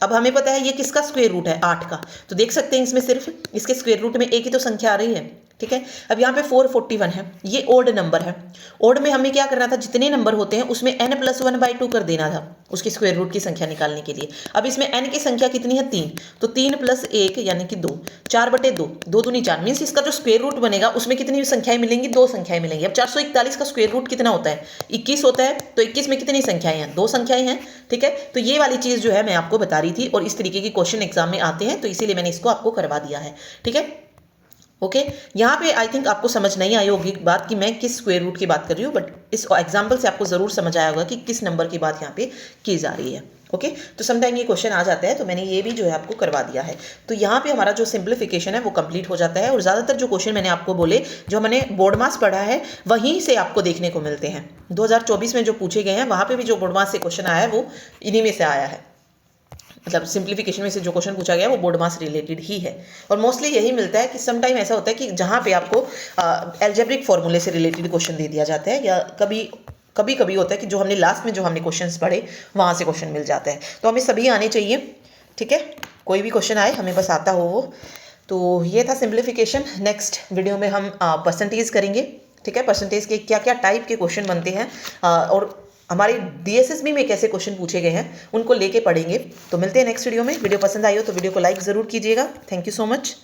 अब हमें पता है ये किसका स्क्वायर रूट है, 8 का, तो देख सकते हैं इसमें सिर्फ इसके स्क्वायर रूट में एक ही तो संख्या आ रही है। ठीक है, अब यहाँ पे 441 है, ये ओड नंबर है। ओड में हमें क्या करना था, जितने नंबर होते हैं उसमें n+1/2 कर देना था उसकी स्क्वायर रूट की संख्या निकालने के लिए। अब इसमें n की संख्या कितनी है, 3, तो 3 + 1 यानी कि 2, 4/2, 2 दूनी 4, मीन्स इसका जो स्क्वायर रूट बनेगा उसमें कितनी संख्याएं मिलेंगी, 2 संख्याएं मिलेंगी। अब 441 का स्क्वायर रूट कितना होता है, 21 होता है, तो 21 में कितनी संख्याएं हैं, 2 संख्याएं हैं। ठीक है, तो ये वाली चीज़ जो है मैं आपको बता रही थी, और इस तरीके के क्वेश्चन एग्जाम में आते हैं, तो इसीलिए मैंने इसको आपको करवा दिया है। ठीक है, ओके, यहाँ पे आई थिंक आपको समझ नहीं आई होगी बात कि मैं किस स्क्वायर रूट की बात कर रही हूँ, बट इस एग्जाम्पल से आपको ज़रूर समझ आया होगा कि किस नंबर की बात यहाँ पे की जा रही है। ओके। तो समटाइम ये क्वेश्चन आ जाता है, तो मैंने ये भी जो है आपको करवा दिया है। तो यहाँ पे हमारा जो सिंप्लीफिकेशन है वो कंप्लीट हो जाता है, और ज़्यादातर जो क्वेश्चन मैंने आपको बोले जो मैंने बोर्ड मास पढ़ा है वहीं से आपको देखने को मिलते हैं। 2024 में जो पूछे गए हैं वहाँ पे भी जो बोर्ड मास से क्वेश्चन आया है वो इन्हीं में से आया है। मतलब सिंप्लीफिकेशन में से जो क्वेश्चन पूछा गया वो बोर्ड मास रिलेटेड ही है। और मोस्टली यही मिलता है कि सम टाइम ऐसा होता है कि जहाँ पे आपको एल्जेब्रिक फॉर्मूले से रिलेटेड क्वेश्चन दे दिया जाता है, या कभी कभी कभी होता है कि जो हमने लास्ट में जो हमने क्वेश्चंस पढ़े वहाँ से क्वेश्चन मिल जाता है। तो हमें सभी आने चाहिए, ठीक है, कोई भी क्वेश्चन आए हमें बस आता हो वो। तो ये था सिंप्लीफिकेशन। नेक्स्ट वीडियो में हम परसेंटेज करेंगे, ठीक है, परसेंटेज के क्या क्या टाइप के क्वेश्चन बनते हैं और हमारे DSSB में कैसे क्वेश्चन पूछे गए हैं उनको लेके पढ़ेंगे। तो मिलते हैं नेक्स्ट वीडियो में। वीडियो पसंद आई हो तो वीडियो को लाइक ज़रूर कीजिएगा। Thank you so much.